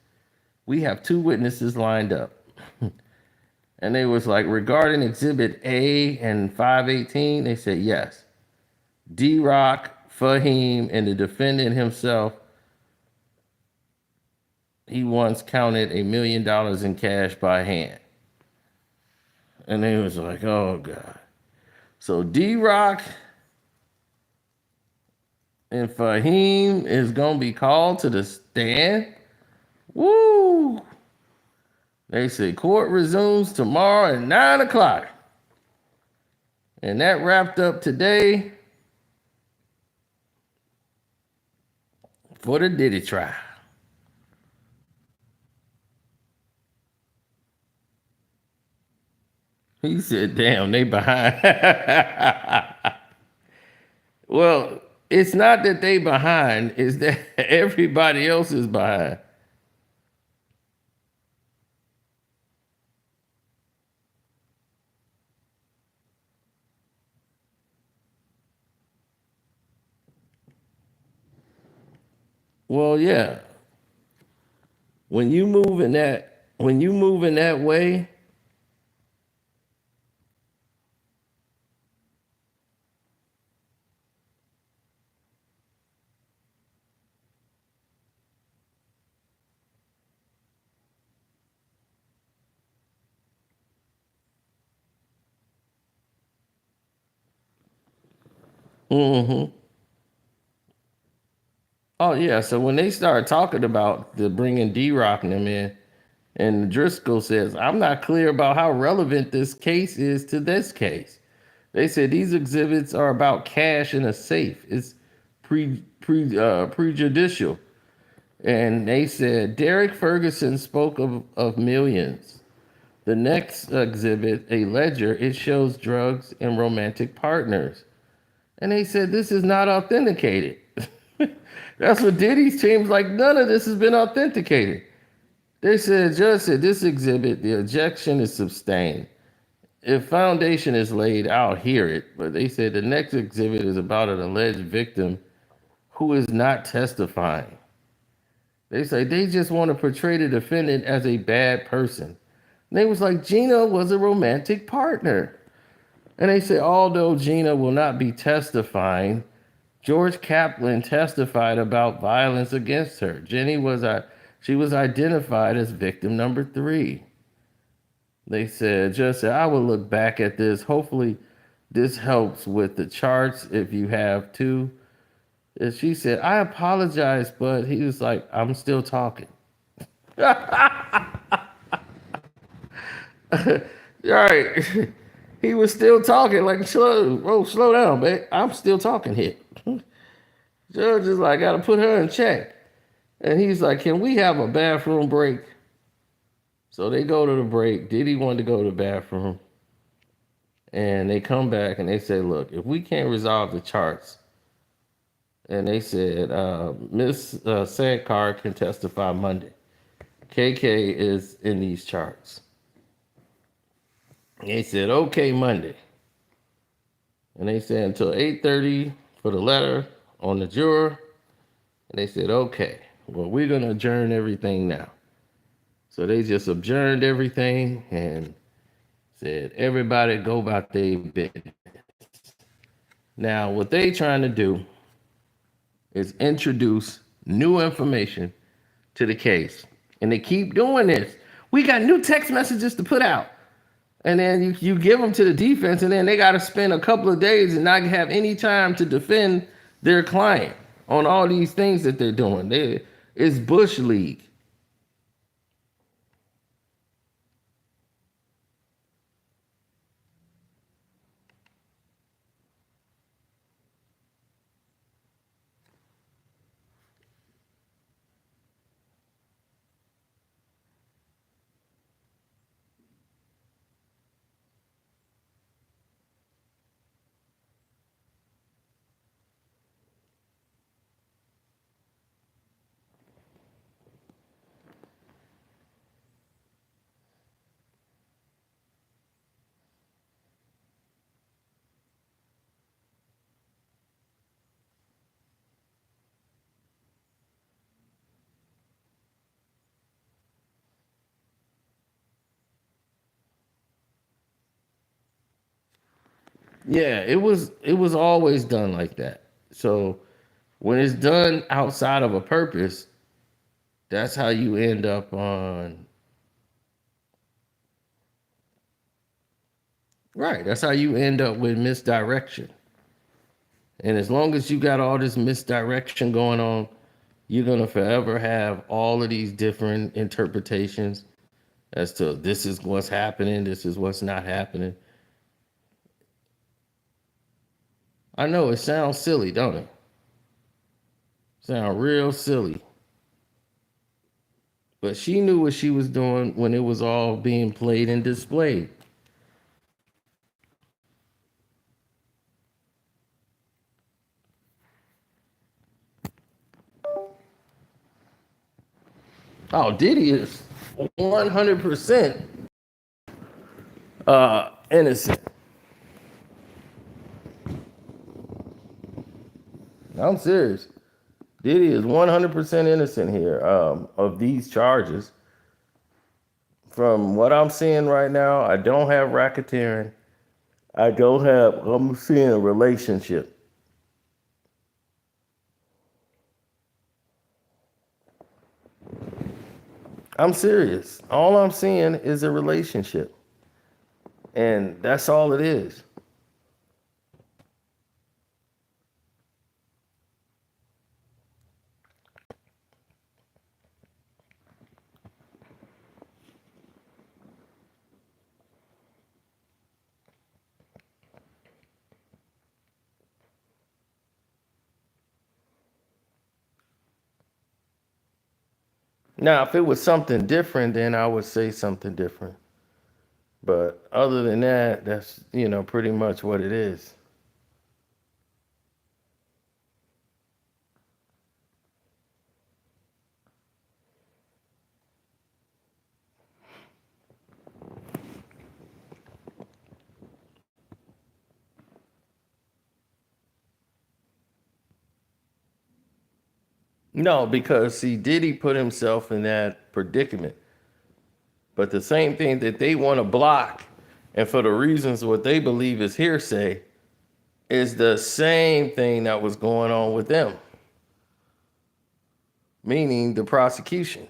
We have 2 witnesses lined up. And they was like, regarding Exhibit A and 518, they said yes. D-Rock, Fahim, and the defendant himself, he once counted $1 million in cash by hand. And they was like, oh God. So D-Rock and Fahim is going to be called to the stand. Woo! They say court resumes tomorrow at 9 o'clock. And that wrapped up today for the Diddy trial. He said, damn, they behind. Well, it's not that they behind, it's that everybody else is behind. Well, yeah. When you move in that way, hmm oh yeah. So when they start talking about the bringing D-Rock and them in, and Driscoll says, I'm not clear about how relevant this case is to this case. They said these exhibits are about cash in a safe. It's prejudicial. And they said Derek Ferguson spoke of millions. The next exhibit, a ledger, it shows drugs and romantic partners. And they said this is not authenticated. That's what Diddy's team's like. None of this has been authenticated. They said, Judge said this exhibit, the objection is sustained. If foundation is laid, I'll hear it. But they said the next exhibit is about an alleged victim who is not testifying. They say they just want to portray the defendant as a bad person. And they was like, Gina was a romantic partner. And they say, although Gina will not be testifying, George Kaplan testified about violence against her. She was identified as victim number 3. They said, Judge said, I will look back at this. Hopefully, this helps with the charts if you have to. And she said, I apologize, but he was like, I'm still talking. All right. He was still talking, like, slow down, man. I'm still talking here. Judge is like, gotta put her in check. And he's like, can we have a bathroom break? So they go to the break. Diddy wanted to go to the bathroom. And they come back and they say, look, if we can't resolve the charts, and they said, Miss Sandcar can testify Monday. KK is in these charts. They said, okay, Monday. And they said until 8:30 for the letter on the juror. And they said, okay, well, we're going to adjourn everything now. So they just adjourned everything and said, everybody go about their business. Now, what they trying to do is introduce new information to the case. And they keep doing this. We got new text messages to put out. And then you give them to the defense, and then they got to spend a couple of days and not have any time to defend their client on all these things that they're doing. It's Bush League. Yeah, it was always done like that. So when it's done outside of a purpose, that's how you end up on right. That's how you end up with misdirection. And as long as you got all this misdirection going on, you're gonna forever have all of these different interpretations as to this is what's happening, this is what's not happening. I know it sounds silly, don't it? Sound real silly. But she knew what she was doing when it was all being played and displayed. Oh, Diddy is 100% innocent. I'm serious. Diddy is 100% innocent here of these charges. From what I'm seeing right now, I don't have racketeering. I'm seeing a relationship. I'm serious. All I'm seeing is a relationship. And that's all it is. Now, if it was something different, then I would say something different. But other than that, that's, pretty much what it is. No, because see, Diddy put himself in that predicament. But the same thing that they want to block, and for the reasons what they believe is hearsay, is the same thing that was going on with them, meaning the prosecution.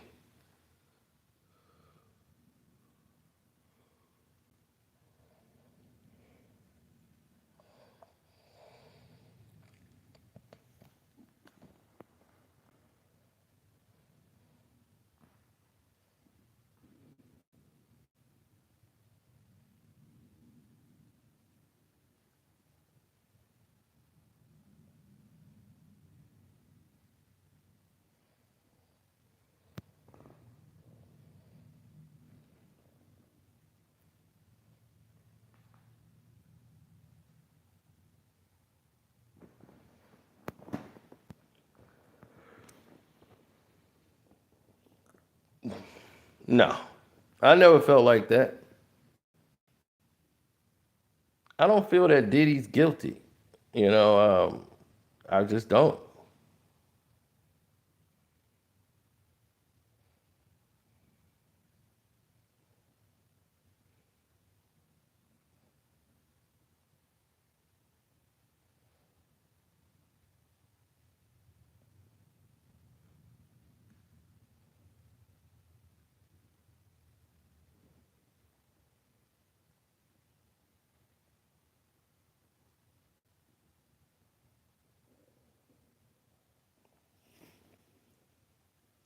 No, I never felt like that. I don't feel that Diddy's guilty. You know, I just don't.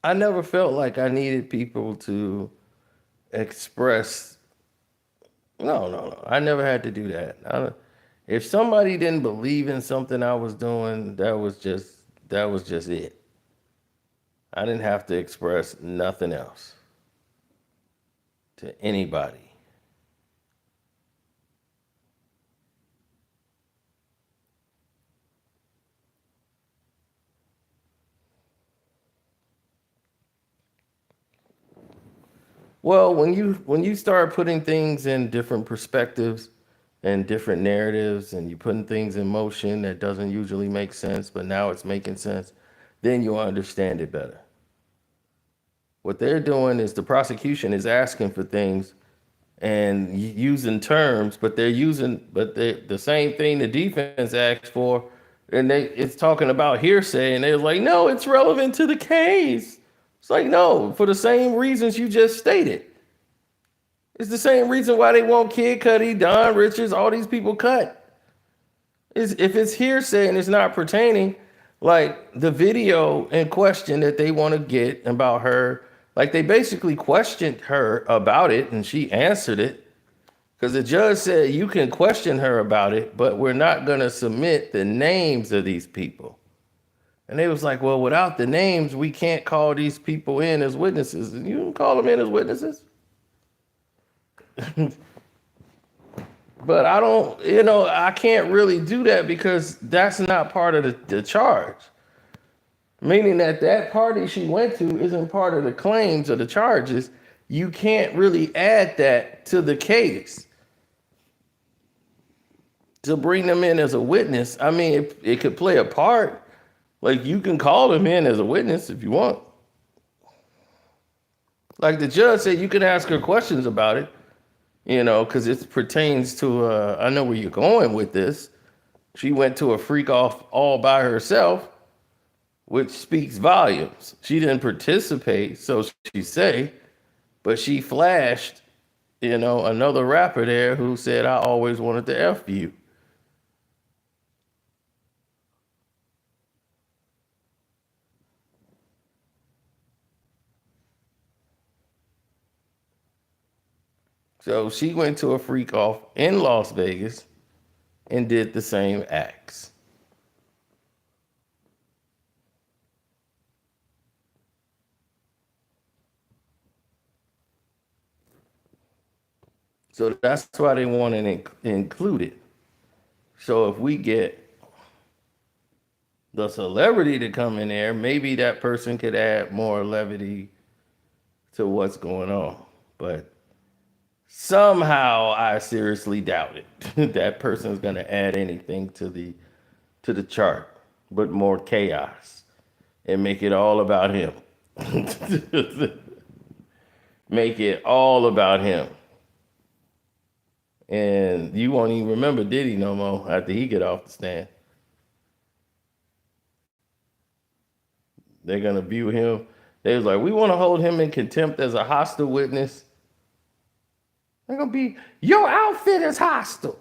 I never felt like I needed people to express. No, no, no. I never had to do that. If somebody didn't believe in something I was doing, that was just it. I didn't have to express nothing else to anybody. Well, when you start putting things in different perspectives and different narratives, and you putting things in motion that doesn't usually make sense, but now it's making sense, then you'll understand it better. What they're doing is the prosecution is asking for things and using terms, but the same thing the defense asked for, and it's talking about hearsay, and they're like, no, it's relevant to the case. It's like, no, for the same reasons you just stated. It's the same reason why they want Kid Cudi, Don Richards, all these people cut. Is if it's hearsay and it's not pertaining, like the video in question that they want to get about her, like they basically questioned her about it and she answered it because the judge said you can question her about it, but we're not going to submit the names of these people. And they was like, well, without the names, we can't call these people in as witnesses. You can call them in as witnesses. But I don't, I can't really do that because that's not part of the charge. Meaning that that party she went to isn't part of the claims or the charges. You can't really add that to the case to bring them in as a witness. I mean, it could play a part. Like you can call them in as a witness if you want. Like the judge said, you can ask her questions about it, because it pertains to. I know where you're going with this. She went to a freak off all by herself, which speaks volumes. She didn't participate, so she say, but she flashed, another rapper there who said, "I always wanted to F you." So she went to a freak off in Las Vegas and did the same acts. So that's why they want to include it. So if we get the celebrity to come in there, maybe that person could add more levity to what's going on. But somehow I seriously doubt it. That person is going to add anything to the chart, but more chaos and make it all about him. Make it all about him. And you won't even remember Diddy no more after he get off the stand. They're gonna view him. They was like, we want to hold him in contempt as a hostile witness. They're gonna be, your outfit is hostile.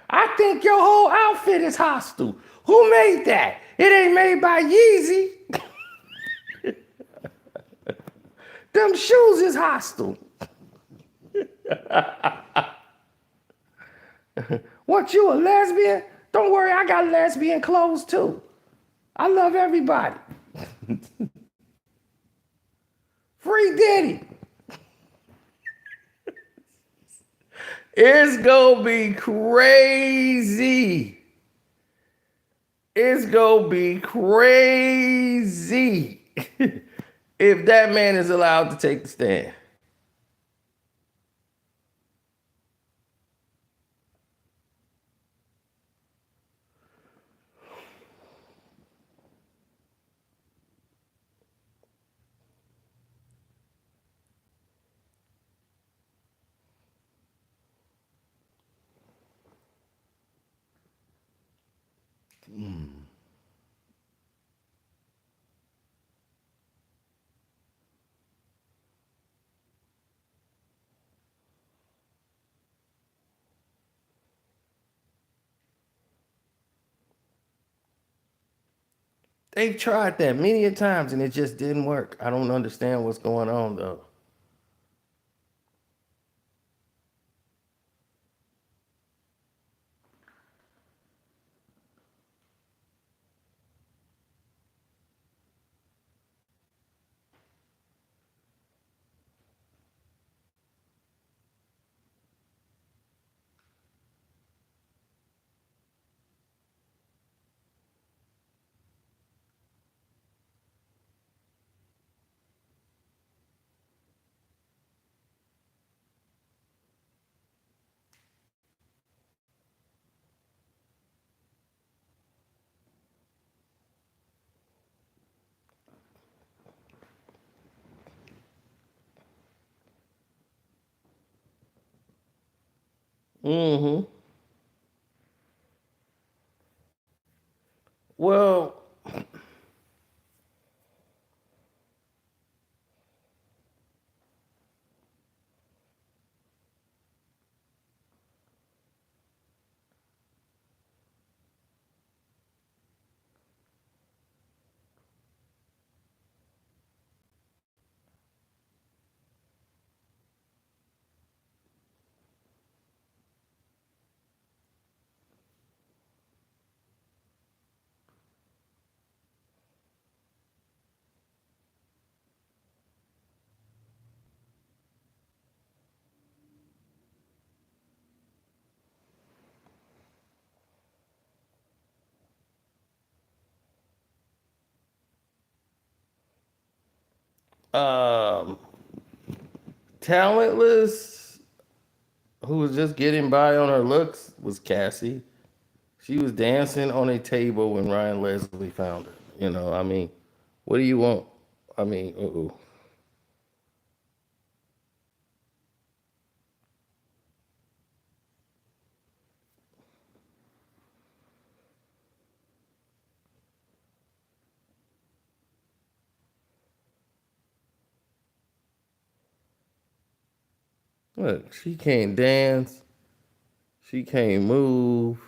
I think your whole outfit is hostile. Who made that? It ain't made by Yeezy. Them shoes is hostile. What, you a lesbian? Don't worry, I got lesbian clothes too. I love everybody. Free Diddy. It's gonna be crazy. It's gonna be crazy if that man is allowed to take the stand. They've tried that many a times and it just didn't work. I don't understand what's going on though. Mm-hmm. Well, Um, Talentless, who was just getting by on her looks, was Cassie. She was dancing on a table when Ryan Leslie found her. I mean, what do you want? I mean, look, she can't dance. She can't move.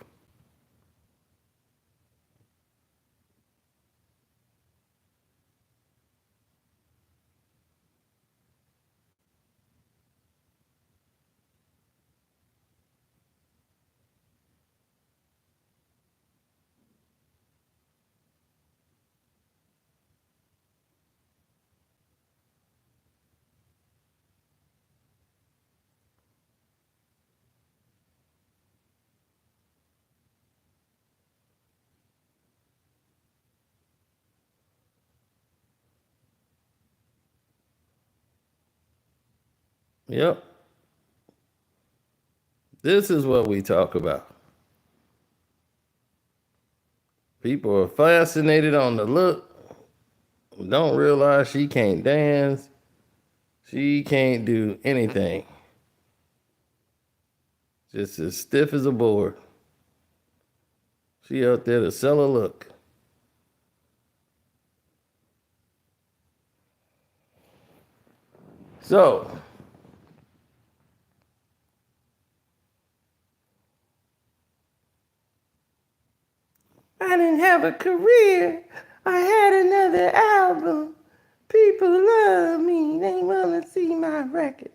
Yep. This is what we talk about. People are fascinated on the look, don't realize she can't dance. She can't do anything. Just as stiff as a board. She out there to sell a look. So, I didn't have a career. I had another album. People love me. They want to see my record.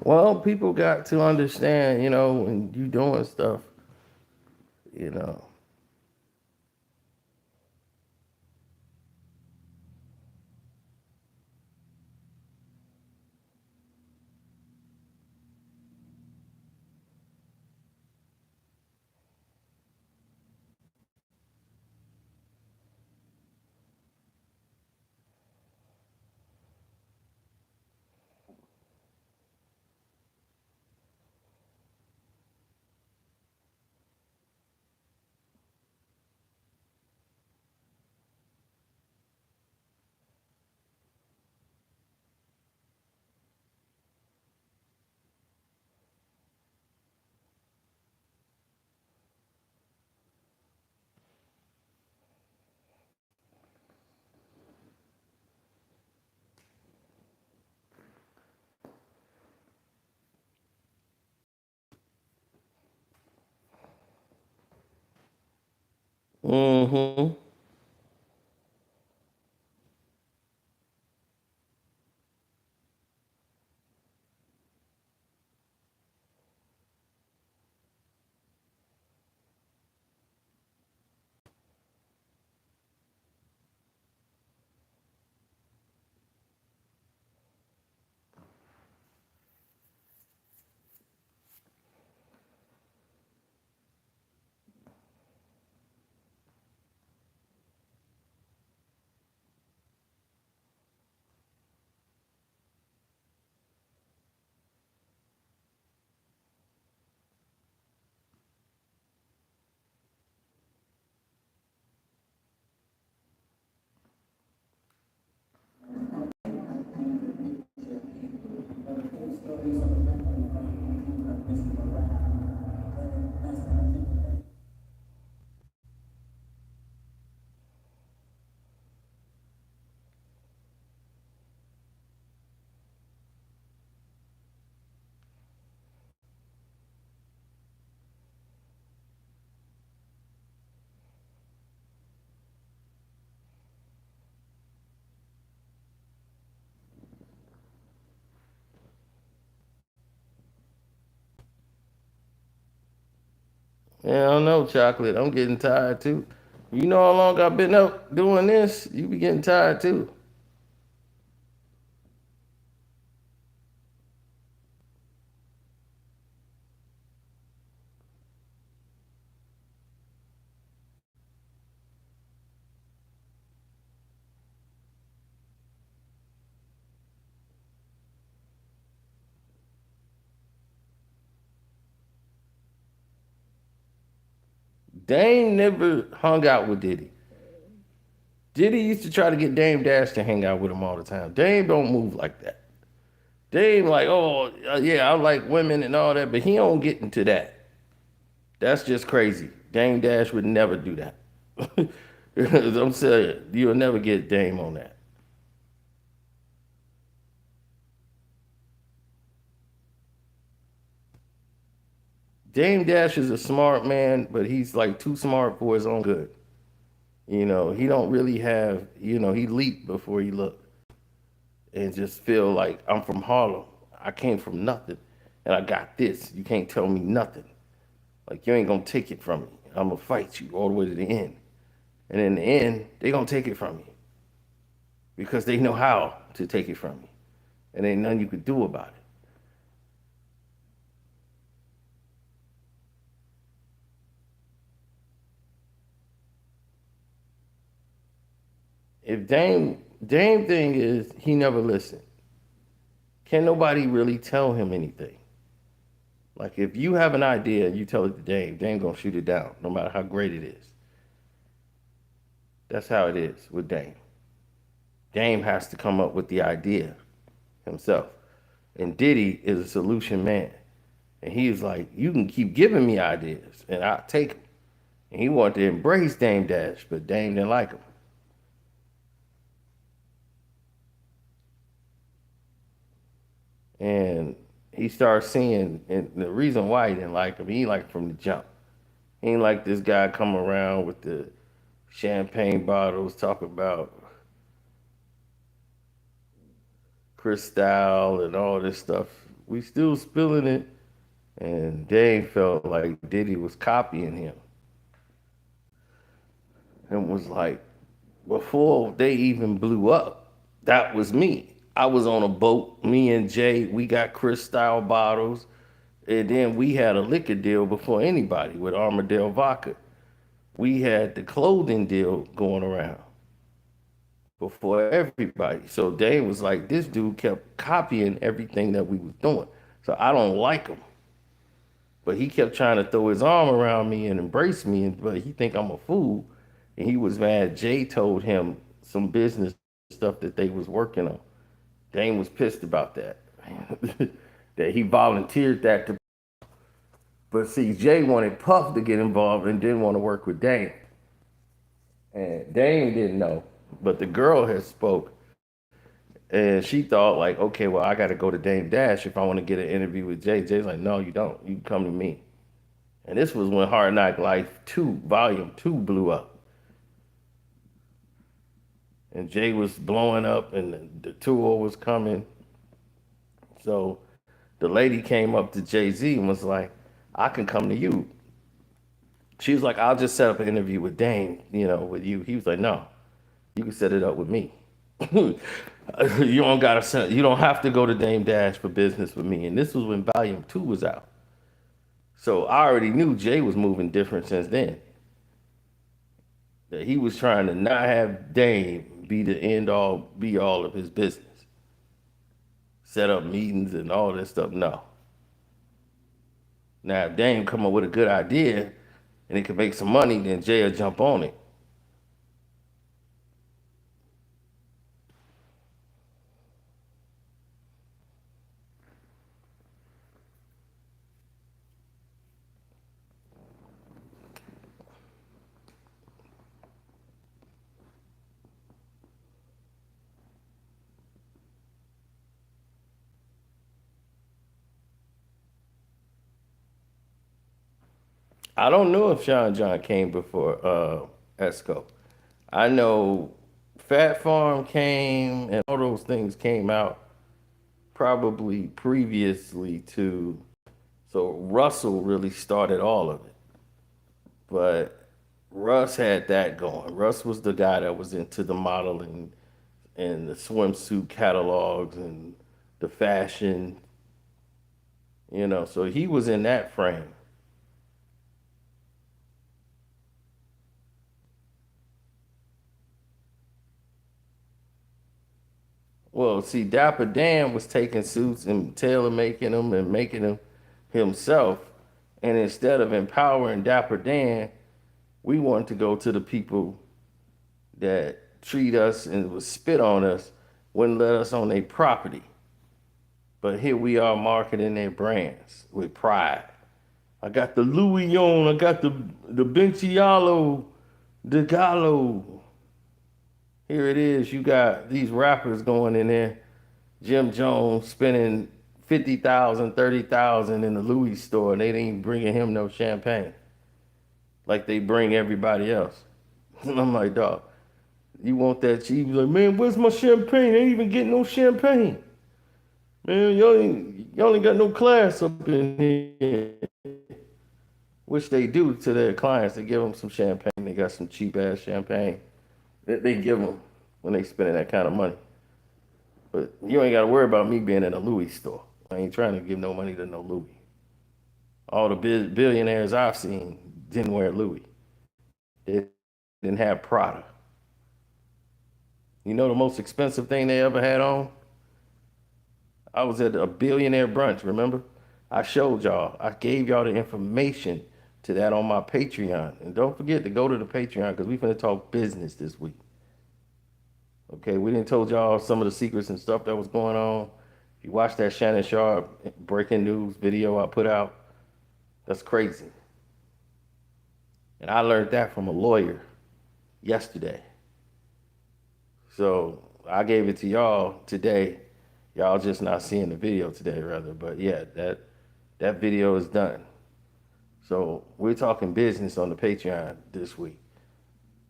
Well, people got to understand, when you doing stuff, you know. Mm-hmm. Yeah, I don't know, chocolate. I'm getting tired too. You know how long I've been up doing this? You be getting tired too. Dame never hung out with Diddy. Diddy used to try to get Dame Dash to hang out with him all the time. Dame don't move like that. Dame like, oh yeah, I like women and all that, but he don't get into that. That's just crazy. Dame Dash would never do that. I'm saying you'll never get Dame on that. Dame Dash is a smart man, but he's like too smart for his own good. He don't really have, he leaped before he looked and just feel like I'm from Harlem. I came from nothing and I got this. You can't tell me nothing. Like you ain't gonna take it from me. I'm gonna fight you all the way to the end. And in the end, they gonna take it from me because they know how to take it from me. And ain't nothing you could do about it. If Dame thing is he never listened. Can nobody really tell him anything? Like if you have an idea and you tell it to Dame, Dame gonna shoot it down, no matter how great it is. That's how it is with Dame. Dame has to come up with the idea himself. And Diddy is a solution man. And he's like, you can keep giving me ideas and I'll take them. And he wanted to embrace Dame Dash, but Dame didn't like him. And he started seeing, and the reason why he didn't like him, he didn't like him from the jump. He ain't like this guy come around with the champagne bottles, talk about Cristal and all this stuff. We still spilling it. And Dame felt like Diddy was copying him and was like, before they even blew up, that was me. I was on a boat, me and Jay, we got Cristal bottles, and then we had a liquor deal before anybody with Armadale Vodka. We had the clothing deal going around before everybody. So Dame was like, this dude kept copying everything that we was doing. So I don't like him. But he kept trying to throw his arm around me and embrace me, but he think I'm a fool. And he was mad. Jay told him some business stuff that they was working on. Dame was pissed about that. That he volunteered that to. But see, Jay wanted Puff to get involved and didn't want to work with Dame. And Dame didn't know. But the girl had spoke. And she thought like, okay, well, I got to go to Dame Dash if I want to get an interview with Jay. Jay's like, no, you don't. You come to me. And this was when Hard Knock Life 2, Volume 2 blew up. And Jay was blowing up and the tour was coming. So the lady came up to Jay-Z and was like, I can come to you. She was like, I'll just set up an interview with Dame, with you. He was like, no, you can set it up with me. You don't have to go to Dame Dash for business with me. And this was when Volume 2 was out. So I already knew Jay was moving different since then. That he was trying to not have Dame be the end all be all of his business. Set up meetings and all this stuff. No. Now if Dame come up with a good idea and it can make some money, then Jay will jump on it. I don't know if Sean John came before Esco. I know Fat Farm came and all those things came out probably previously to, so Russell really started all of it. But Russ had that going. Russ was the guy that was into the modeling and the swimsuit catalogs and the fashion, so he was in that frame. Well, see, Dapper Dan was taking suits and tailor making them and making them himself. And instead of empowering Dapper Dan, we wanted to go to the people that treat us and would spit on us, wouldn't let us on their property. But here we are marketing their brands with pride. I got the Louis on, I got the Bentialo, the Gallo. Here it is. You got these rappers going in there. Jim Jones spending 50,000, 30,000 in the Louis store, and they ain't bringing him no champagne like they bring everybody else. And I'm like, dog, you want that cheap? He's like, man, where's my champagne? They ain't even getting no champagne. Man, y'all ain't got no class up in here. Which they do to their clients. They give them some champagne. They got some cheap ass champagne that they give them when they spending that kind of money. But you ain't got to worry about me being in a Louis store. I ain't trying to give no money to no Louis. All the billionaires I've seen didn't wear Louis. They didn't have Prada. You know the most expensive thing they ever had on? I was at a billionaire brunch, remember? I showed y'all. I gave y'all the information to that on my Patreon. And don't forget to go to the Patreon because we finna talk business this week. Okay, we didn't told y'all some of the secrets and stuff that was going on. If you watch that Shannon Sharp breaking news video I put out, that's crazy. And I learned that from a lawyer yesterday. So I gave it to y'all today. Y'all just not seeing the video today, rather. But yeah, that video is done. So we're talking business on the Patreon this week,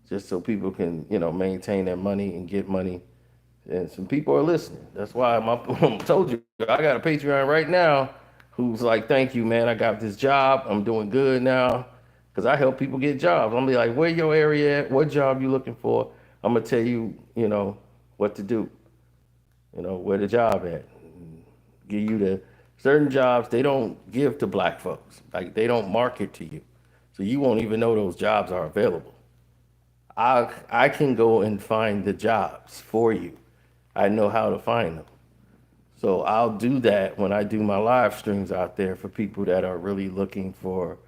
just so people can, maintain their money and get money. And some people are listening. That's why I told you I got a Patreon right now who's like, thank you, man. I got this job. I'm doing good now because I help people get jobs. I'm be like, where your area at? What job you looking for? I'm gonna tell you, what to do. Where the job at. Give you the certain jobs they don't give to black folks. Like they don't market to you. So you won't even know those jobs are available. I can go and find the jobs for you. I know how to find them. So I'll do that when I do my live streams out there for people that are really looking for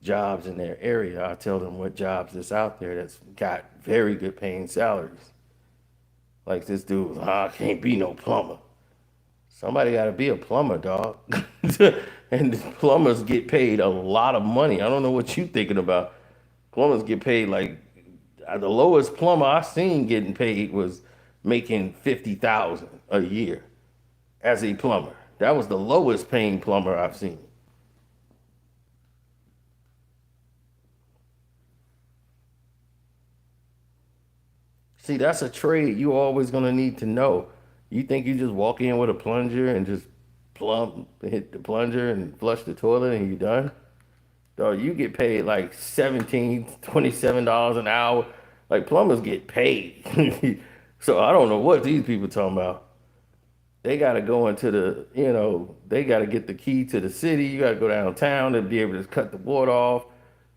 jobs in their area. I tell them what jobs is out there that's got very good paying salaries. Like this dude, I can't be no plumber. Somebody got to be a plumber, dog. And plumbers get paid a lot of money. I don't know what you thinking about. Plumbers get paid like the lowest plumber I seen getting paid was making 50,000 a year as a plumber. That was the lowest paying plumber I've seen. See, that's a trade you always gonna need to know. You think you just walk in with a plunger and just plumb, hit the plunger and flush the toilet and you done? Dog, you get paid like 17, $27 an hour. Like plumbers get paid. So I don't know what these people talking about. They got to go into they got to get the key to the city. You got to go downtown to be able to cut the water off,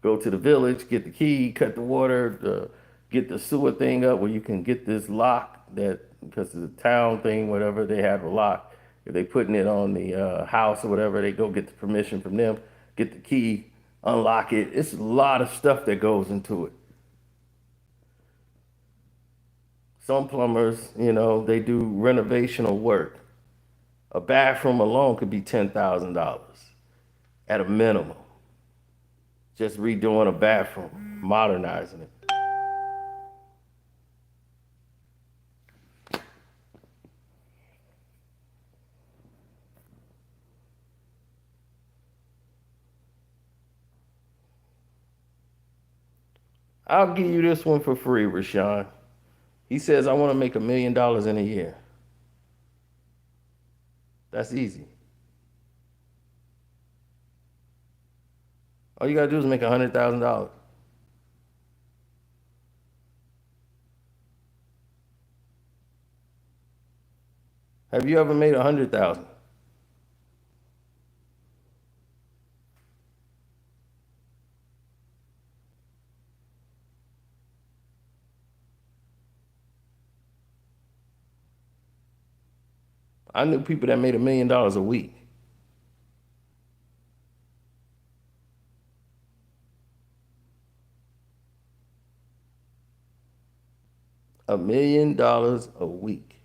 go to the village, get the key, cut the water, get the sewer thing up where you can get this lock that, because it's a town thing, whatever, they have a lock. If they putting it on the house or whatever, they go get the permission from them, get the key, unlock it. It's a lot of stuff that goes into it. Some plumbers, they do renovational work. A bathroom alone could be $10,000 at a minimum. Just redoing a bathroom, modernizing it. I'll give you this one for free, Rashawn. He says, I want to make $1 million in a year. That's easy. All you gotta do is make $100,000. Have you ever made 100,000? I knew people that made $1 million a week. $1 million a week.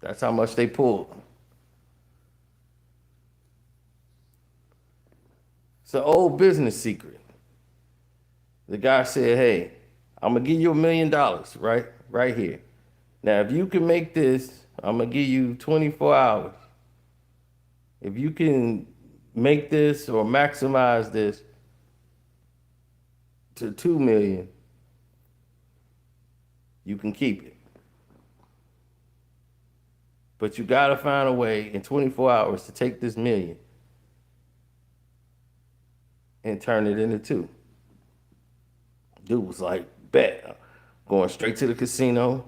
That's how much they pulled. It's an old business secret. The guy said, "Hey, I'm gonna give you $1 million, right? Right here. Now, if you can make this, I'm gonna give you 24 hours. If you can make this or maximize this to 2 million, you can keep it. But you gotta find a way in 24 hours to take this million and turn it into two." Dude was like, "Bet, going straight to the casino,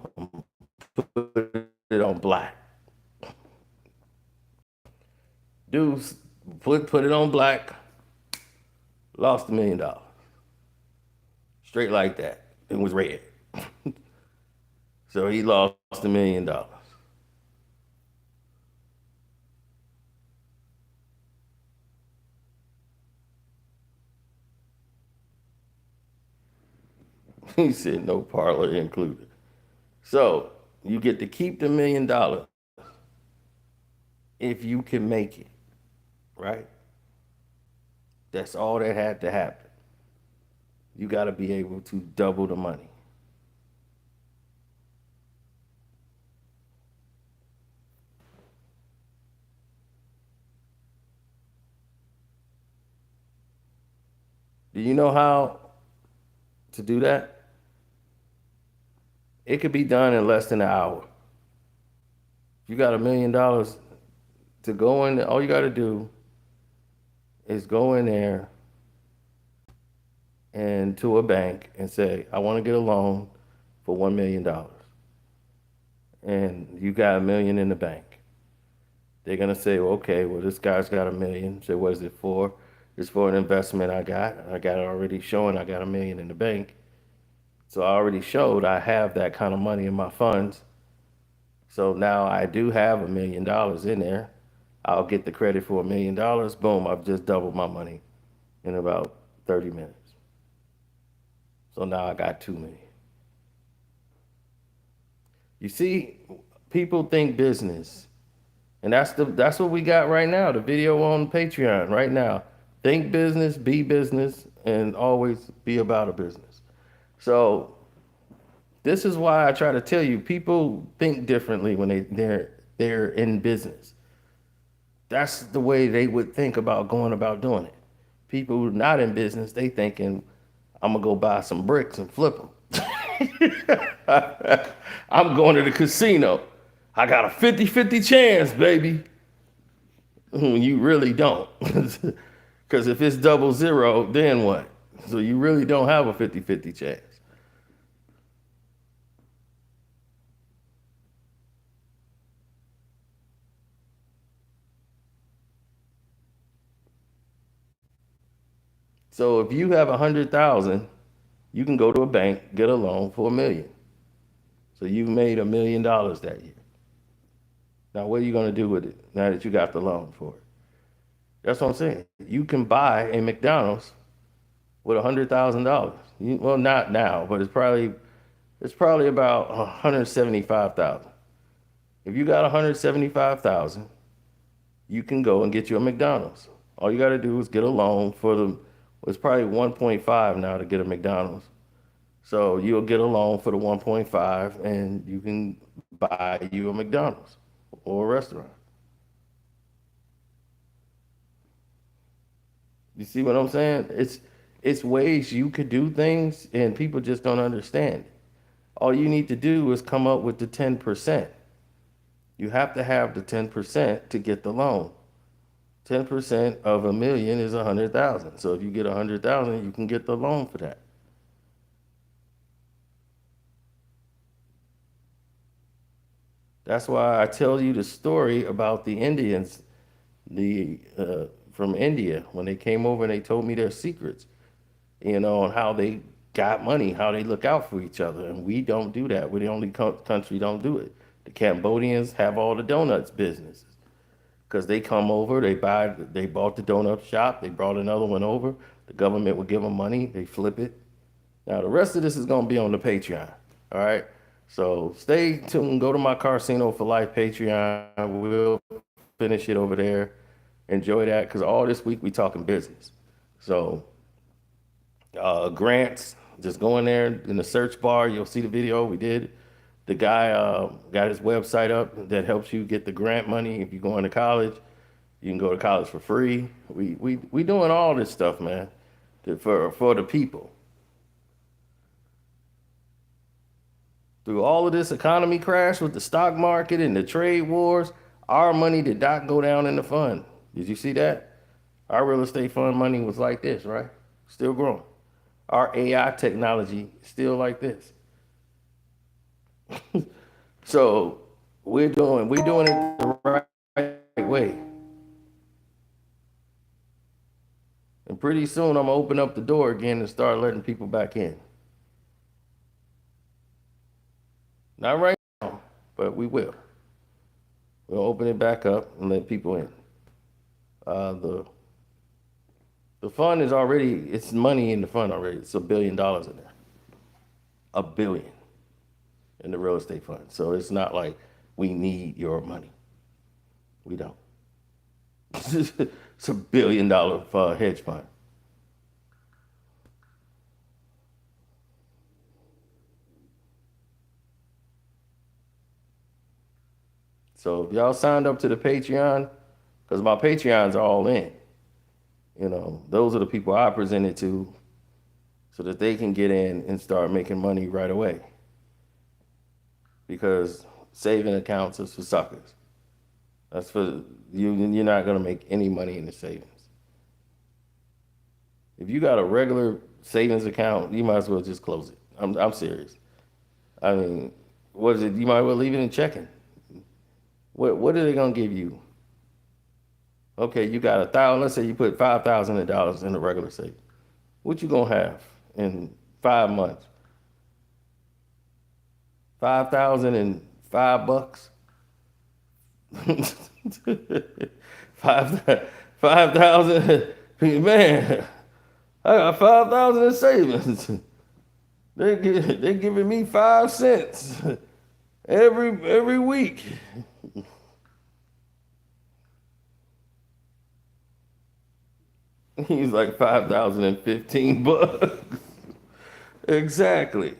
put it on black." Dude put it on black, lost $1 million. Straight like that. It was red. So he lost $1 million. He said no parlor included. So you get to keep the $1 million if you can make it, right? That's all that had to happen. You got to be able to double the money. Do you know how to do that? It could be done in less than an hour. If you got $1 million to go in, all you got to do is go in there and to a bank and say, "I want to get a loan for $1 million," and you got $1 million in the bank. They're gonna say, "Well, okay, well, this guy's got $1 million. Say, what is it for?" It's for an investment I got. I got it already showing I got $1 million in the bank. So I already showed I have that kind of money in my funds. So now I do have $1 million in there. I'll get the credit for $1 million. Boom, I've just doubled my money in about 30 minutes. So now I got 2 million. You see, people think business. And that's what we got right now. The video on Patreon right now. Think business, be business, and always be about a business. So this is why I try to tell you, people think differently when they're in business. That's the way they would think about going about doing it. People who are not in business, they thinking, "I'm gonna go buy some bricks and flip them." I'm going to the casino. I got a 50-50 chance, baby. You really don't. Because if it's 00, then what? So you really don't have a 50-50 chance. So if you have 100,000, you can go to a bank, get a loan for $1 million. So you've made $1 million that year. Now what are you going to do with it now that you got the loan for it? That's what I'm saying. You can buy a McDonald's with $100,000. Well, not now, but it's probably about 175,000. If you got 175,000, you can go and get you a McDonald's. All you got to do is get a loan for the. Well, it's probably 1.5 now to get a McDonald's. So you'll get a loan for the 1.5, and you can buy you a McDonald's or a restaurant. You see what I'm saying? It's ways you could do things, and people just don't understand. All you need to do is come up with the 10%. You have to have the 10% to get the loan. 10% of a million is 100,000. So if you get 100,000, you can get the loan for that. That's why I tell you the story about the Indians, the from India when they came over and they told me their secrets, on how they got money, how they look out for each other, and we don't do that. We're the only country don't do it. The Cambodians have all the donuts businesses because they come over, they bought the donut shop, they brought another one over. The government would give them money, they flip it. Now the rest of this is gonna be on the Patreon. All right. So stay tuned. Go to my Casino for Life Patreon. We'll finish it over there. Enjoy that because all this week we talking business. So grants, just go in there in the search bar. You'll see the video we did. The guy got his website up that helps you get the grant money if you're going to college. You can go to college for free. We doing all this stuff, man, for the people. Through all of this economy crash with the stock market and the trade wars, our money did not go down in the fund. Did you see that? Our real estate fund money was like this, right? Still growing. Our AI technology is still like this. So we're doing it the right way. And pretty soon I'm gonna open up the door again and start letting people back in. Not right now, but we will. We'll open it back up and let people in. The fund is already, it's money in the fund already. It's $1 billion in there. $1 billion in the real estate fund. So it's not like we need your money. We don't. It's $1 billion hedge fund. So if y'all signed up to the Patreon, because my Patreons are all in, those are the people I presented to so that they can get in and start making money right away. Because saving accounts is for suckers. That's for you. You're not gonna make any money in the savings. If you got a regular savings account, you might as well just close it. I'm serious. I mean, what is it? You might as well leave it in checking. What are they gonna give you? Okay, you got 1,000. Let's say you put $5,000 in a regular safe. What you gonna have in 5 months? 5,005 bucks. five 5,000. Man, I got 5,000 in savings. They giving me 5 cents every week. He's like 5,015 bucks. Exactly.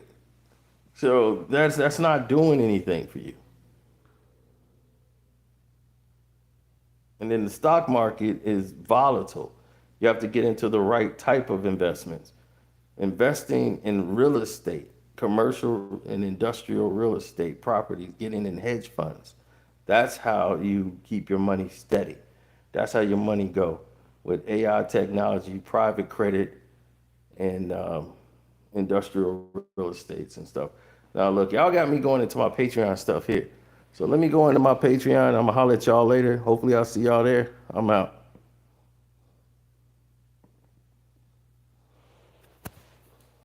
So that's not doing anything for you. And then the stock market is volatile. You have to get into the right type of investments. Investing in real estate, commercial and industrial real estate properties, getting in hedge funds. That's how you keep your money steady. That's how your money go with AI technology, private credit, and industrial real estates and stuff. Now, look, y'all got me going into my Patreon stuff here. So let me go into my Patreon. I'm going to holler at y'all later. Hopefully, I'll see y'all there. I'm out.